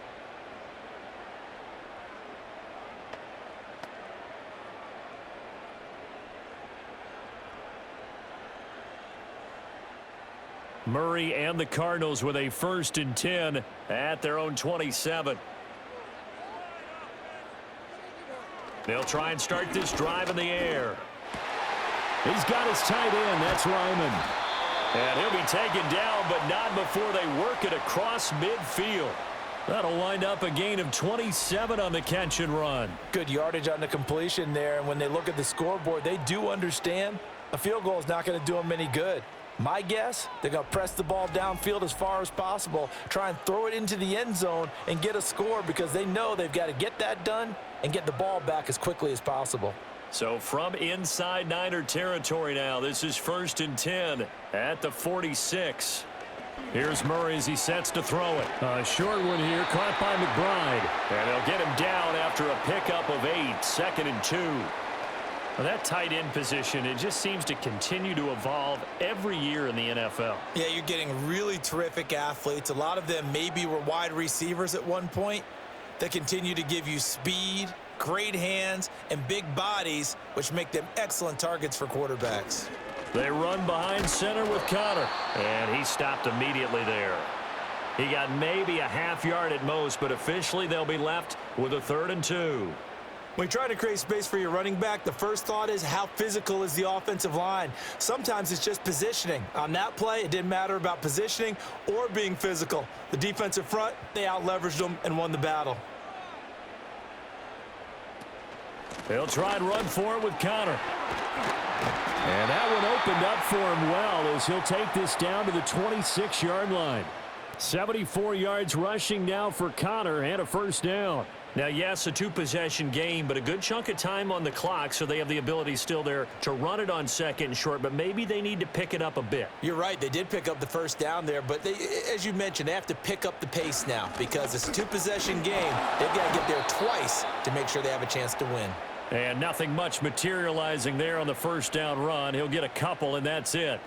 C: Murray and the Cardinals with a 1st and 10 at their own 27. They'll try and start this drive in the air.
E: He's got his tight end. That's Ryman.
C: And he'll be taken down, but not before they work it across midfield. That'll wind up a gain of 27 on the catch and run.
D: Good yardage on the completion there, and when they look at the scoreboard, they do understand a field goal is not going to do them any good. My guess, they're going to press the ball downfield as far as possible, try and throw it into the end zone and get a score because they know they've got to get that done and get the ball back as quickly as possible.
C: So from inside Niner territory now, this is 1st and 10 at the 46. Here's Murray as he sets to throw it.
E: A short one here, caught by McBride.
C: And they'll get him down after a pickup of 8, 2nd and 2.
B: Well, that tight end position, it just seems to continue to evolve every year in the NFL.
D: Yeah, you're getting really terrific athletes. A lot of them maybe were wide receivers at one point that continue to give you speed, great hands, and big bodies, which make them excellent targets for quarterbacks.
C: They run behind center with Connor, and he stopped immediately there. He got maybe a half yard at most, but officially they'll be left with a 3rd and 2.
D: When you try to create space for your running back, the first thought is how physical is the offensive line. Sometimes it's just positioning. On that play, it didn't matter about positioning or being physical. The defensive front, they out-leveraged them and won the battle.
C: They'll try and run for it with Connor. And that one opened up for him well as he'll take this down to the 26-yard line. 74 yards rushing now for Connor and a first down. Now, yes, a two-possession game, but a good chunk of time on the clock, so they have the ability still there to run it on second and short, but maybe they need to pick it up a bit.
D: You're right. They did pick up the first down there, but they, as you mentioned, they have to pick up the pace now because it's a two-possession game. They've got to get there twice to make sure they have a chance to win.
C: And nothing much materializing there on the first down run. He'll get a couple, and that's it.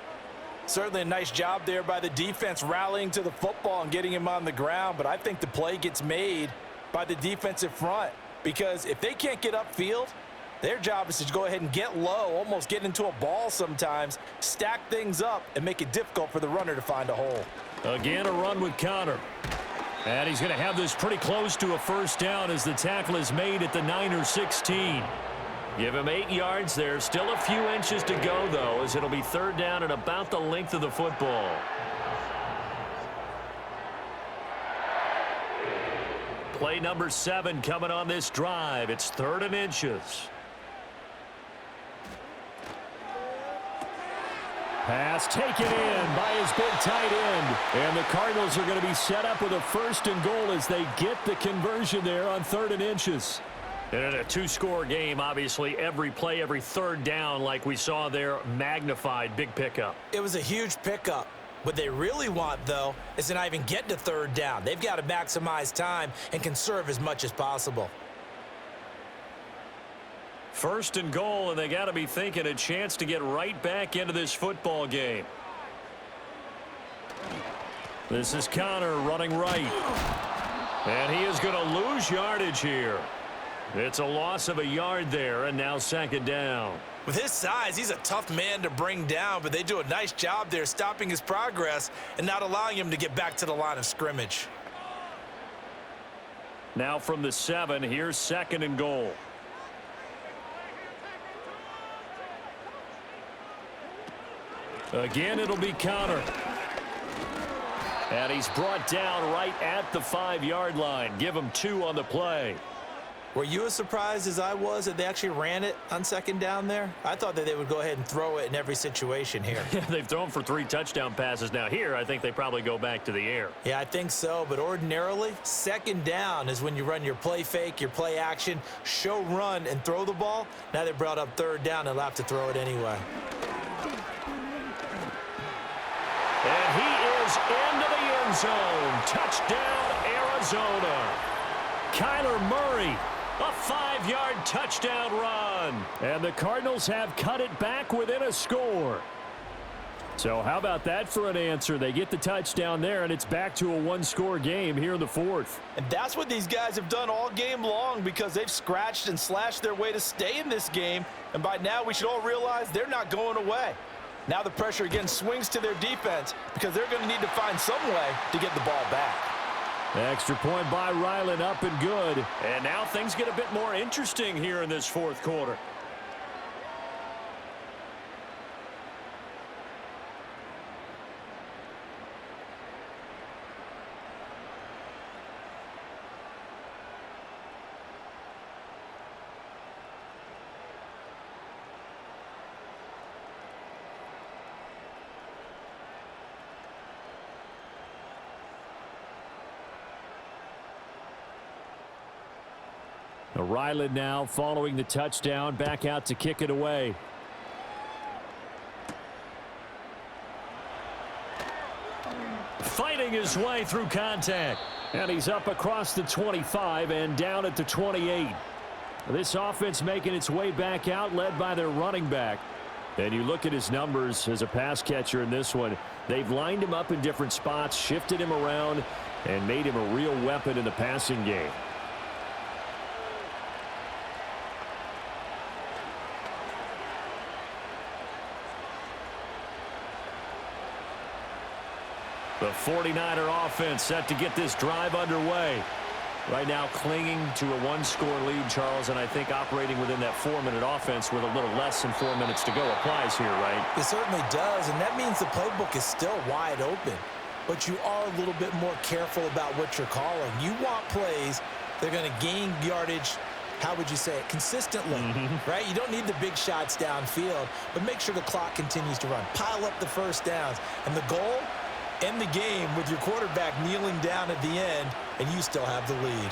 D: Certainly a nice job there by the defense rallying to the football and getting him on the ground, but I think the play gets made by the defensive front because if they can't get upfield, their job is to go ahead and get low, almost get into a ball sometimes, stack things up, and make it difficult for the runner to find a hole.
C: Again, a run with Connor. And he's going to have this pretty close to a first down as the tackle is made at the Niners 16. Give him 8 yards there. Still a few inches to go, though, as it'll be third down and about the length of the football. Play number 7 coming on this drive. It's 3rd and inches. Pass taken in by his big tight end. And the Cardinals are going to be set up with a 1st and goal as they get the conversion there on 3rd and inches. And in a two-score game, obviously, every play, every third down, like we saw there, magnified, big pickup.
D: It was a huge pickup. What they really want, though, is to not even get to third down. They've got to maximize time and conserve as much as possible.
C: 1st and goal, and they got to be thinking a chance to get right back into this football game. This is Connor running right. And he is going to lose yardage here. It's a loss of a yard there, and now 2nd down.
D: With his size, he's a tough man to bring down, but they do a nice job there stopping his progress and not allowing him to get back to the line of scrimmage.
C: Now from the 7, here's 2nd and goal. Again, it'll be Connor. And he's brought down right at the 5-yard line. Give him 2 on the play.
D: Were you as surprised as I was that they actually ran it on 2nd down there? I thought that they would go ahead and throw it in every situation here.
C: Yeah, they've thrown for 3 touchdown passes. Now here, I think they probably go back to the air.
D: Yeah, I think so, but ordinarily, 2nd down is when you run your play fake, your play action, show run, and throw the ball. Now they brought up 3rd down, and they'll have to throw it anyway.
C: And he is into the end zone. Touchdown, Arizona. Kyler Murray, a 5-yard touchdown run. And the Cardinals have cut it back within a score. So how about that for an answer? They get the touchdown there, and it's back to a 1-score game here in the 4th.
D: And that's what these guys have done all game long because they've scratched and slashed their way to stay in this game. And by now, we should all realize they're not going away. Now the pressure again swings to their defense because they're going to need to find some way to get the ball back.
C: Extra point by Ryland, up and good. And now things get a bit more interesting here in this 4th quarter. Ryland now following the touchdown, back out to kick it away. Fighting his way through contact. And he's up across the 25 and down at the 28. This offense making its way back out, led by their running back. And you look at his numbers as a pass catcher in this one. They've lined him up in different spots, shifted him around, and made him a real weapon in the passing game. The 49er offense set to get this drive underway. Right now clinging to a 1-score lead, Charles, and I think operating within that 4-minute offense with a little less than 4 minutes to go applies here, right?
D: It certainly does, and that means the playbook is still wide open. But you are a little bit more careful about what you're calling. You want plays that are going to gain yardage how would you say it, consistently, right? You don't need the big shots downfield, but make sure the clock continues to run. Pile up the first downs. And the goal, end the game with your quarterback kneeling down at the end, and you still have the lead.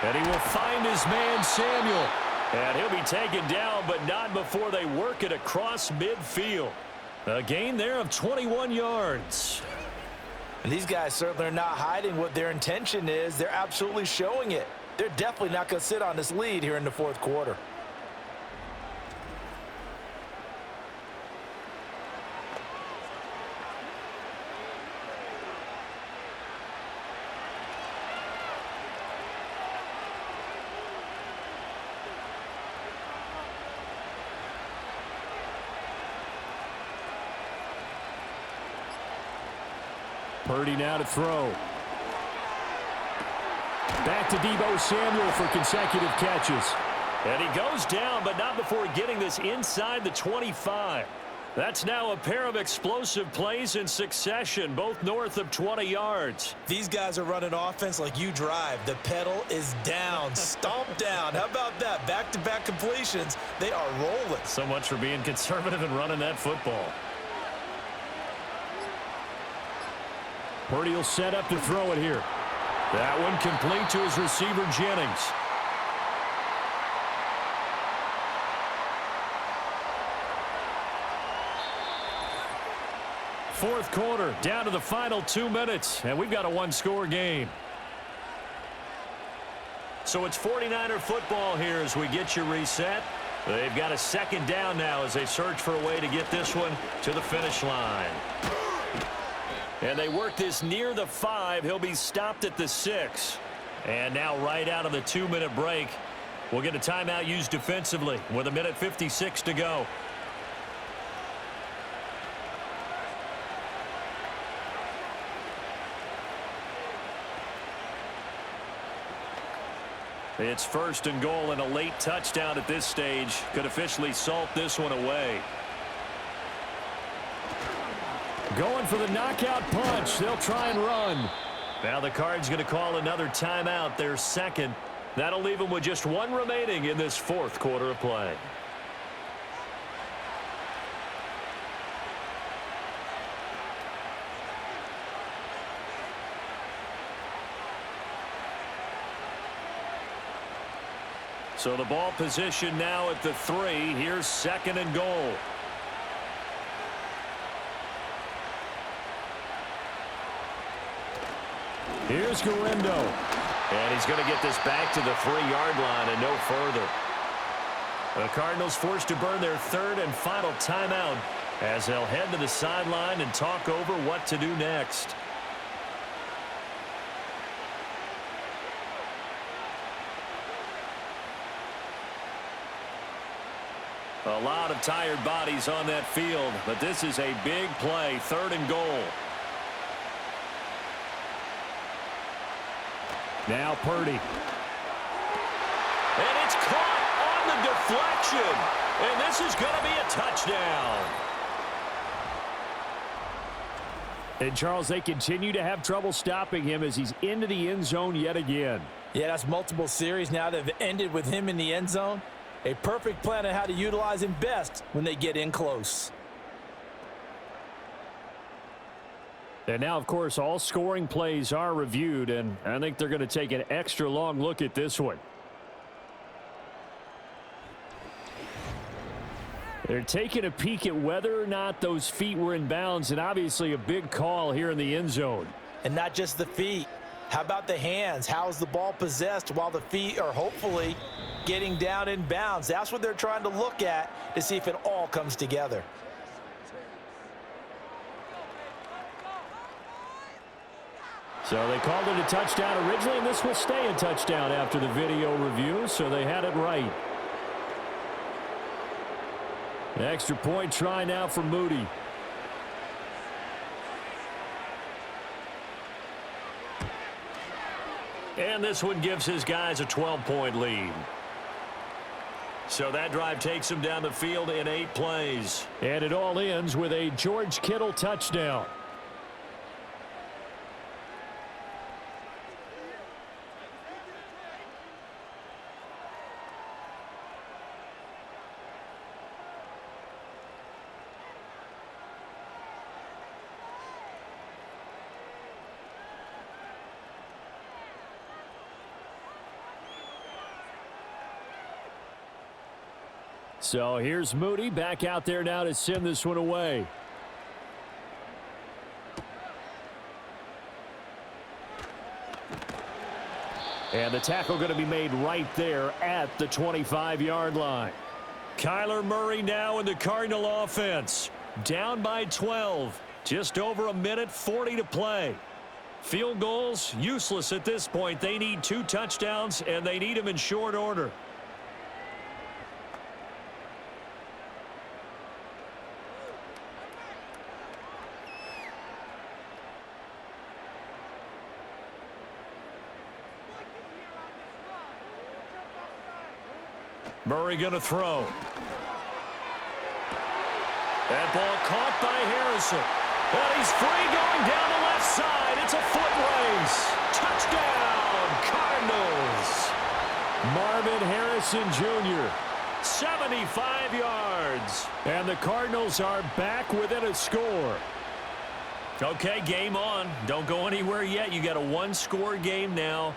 C: And he will find his man, Samuel. And he'll be taken down, but not before they work it across midfield. A gain there of 21 yards.
D: And these guys certainly are not hiding what their intention is. They're absolutely showing it. They're definitely not going to sit on this lead here in the fourth quarter.
C: Purdy now to throw. Back to Deebo Samuel for consecutive catches. And he goes down, but not before getting this inside the 25. That's now a pair of explosive plays in succession, both north of 20 yards.
D: These guys are running offense like you drive. The pedal is down, stomp down. How about that? Back-to-back completions. They are rolling.
C: So much for being conservative and running that football. Purdy will set up to throw it here. That one complete to his receiver, Jennings. Fourth quarter, down to the final 2 minutes, and we've got a one-score game. So it's 49er football here as we get you reset. They've got a second down now as they search for a way to get this one to the finish line. And they work this near the 5. He'll be stopped at the 6. And now right out of the 2-minute break, we'll get a timeout used defensively with 1:56 to go. It's first and goal, and a late touchdown at this stage could officially salt this one away. Going for the knockout punch. They'll try and run. Now the Cards going to call another timeout, their second. That'll leave them with just one remaining in this fourth quarter of play. So the ball position now at the 3. Here's second and goal. Here's Guendo. And he's going to get this back to the 3-yard line and no further. The Cardinals forced to burn their third and final timeout as they'll head to the sideline and talk over what to do next. A lot of tired bodies on that field, but this is a big play, third and goal. Now Purdy. And it's caught on the deflection. And this is going to be a touchdown. And, Charles, they continue to have trouble stopping him as he's into the end zone yet again.
D: Yeah, that's multiple series now that have ended with him in the end zone. A perfect plan on how to utilize him best when they get in close.
C: And now, of course, all scoring plays are reviewed, and I think they're going to take an extra long look at this one. They're taking a peek at whether or not those feet were in bounds, and obviously a big call here in the end zone.
D: And not just the feet. How about the hands? How's the ball possessed while the feet are hopefully getting down in bounds? That's what they're trying to look at to see if it all comes together.
C: So they called it a touchdown originally, and this will stay a touchdown after the video review, so they had it right. An extra point try now for Moody. And this one gives his guys a 12-point lead. So that drive takes him down the field in 8 plays. And it all ends with a George Kittle touchdown.
E: So here's Moody back out there now to send this one away. And the tackle going to be made right there at the 25-yard line. Kyler Murray now in the Cardinal offense. Down by 12. Just over a minute, 40 to play. Field goals, useless at this point. They need 2 touchdowns, and they need them in short order. Murray going to throw. That ball caught by Harrison. And he's free going down the left side. It's a foot race. Touchdown, Cardinals. Marvin Harrison Jr., 75 yards. And the Cardinals are back within a score.
C: Okay, game on. Don't go anywhere yet. You got a 1-score game now.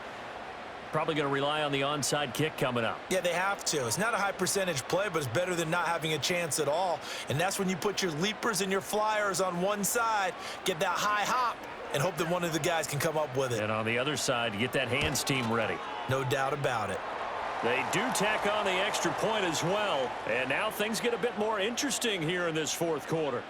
C: Probably going to rely on the onside kick coming up.
D: Yeah, they have to. It's not a high percentage play, but it's better than not having a chance at all. And that's when you put your leapers and your flyers on one side, get that high hop, and hope that one of the guys can come up with it.
C: And on the other side, get that hands team ready.
D: No doubt about it.
C: They do tack on the extra point as well. And now things get a bit more interesting here in this fourth quarter.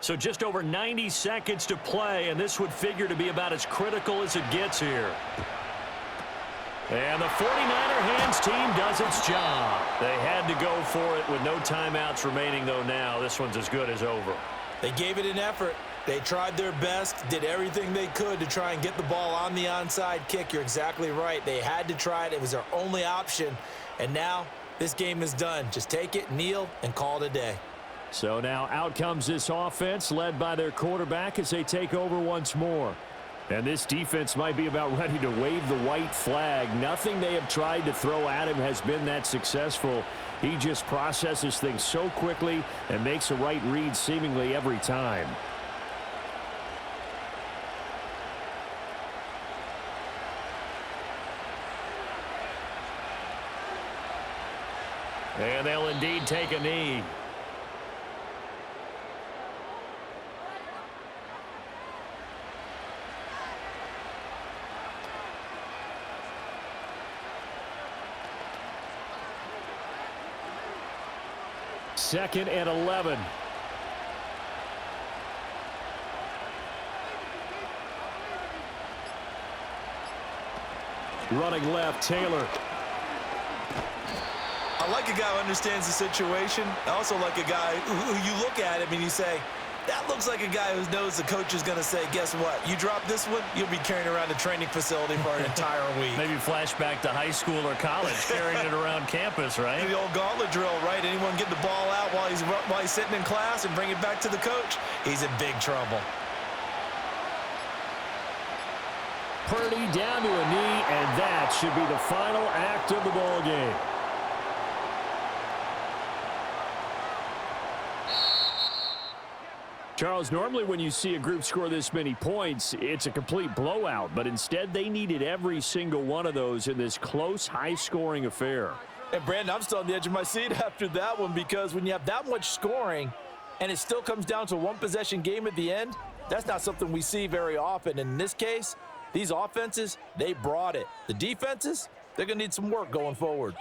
C: So just over 90 seconds to play, and this would figure to be about as critical as it gets here. And the 49er hands team does its job. They had to go for it with no timeouts remaining, though now this one's as good as over.
D: They gave it an effort. They tried their best, did everything they could to try and get the ball on the onside kick. You're exactly right. They had to try it. It was their only option. And now this game is done. Just take it, kneel, and call it a day.
E: So now out comes this offense led by their quarterback as they take over once more. And this defense might be about ready to wave the white flag. Nothing they have tried to throw at him has been that successful. He just processes things so quickly and makes a right read seemingly every time. And they'll indeed take a knee. Second and 11. Running left, Taylor.
D: I like a guy who understands the situation. I also like a guy who you look at him and you say, that looks like a guy who knows the coach is going to say, guess what? You drop this one, you'll be carrying around a training facility for an entire week.
C: Maybe flashback to high school or college, carrying it around campus, right?
D: The old gauntlet drill, right? Anyone get the ball out while he's sitting in class and bring it back to the coach? He's in big trouble.
E: Purdy down to a knee, and that should be the final act of the ball game. Charles, normally when you see a group score this many points, it's a complete blowout, but instead they needed every single one of those in this close, high-scoring affair.
D: And Brandon, I'm still on the edge of my seat after that one, because when you have that much scoring and it still comes down to a one-possession game at the end, that's not something we see very often. In this case, these offenses, they brought it. The defenses, they're going to need some work going forward.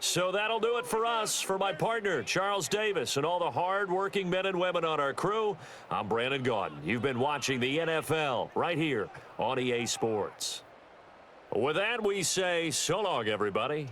C: So that'll do it for us. For my partner, Charles Davis, and all the hard-working men and women on our crew, I'm Brandon Gaudin. You've been watching the NFL right here on EA Sports. With that, we say so long, everybody.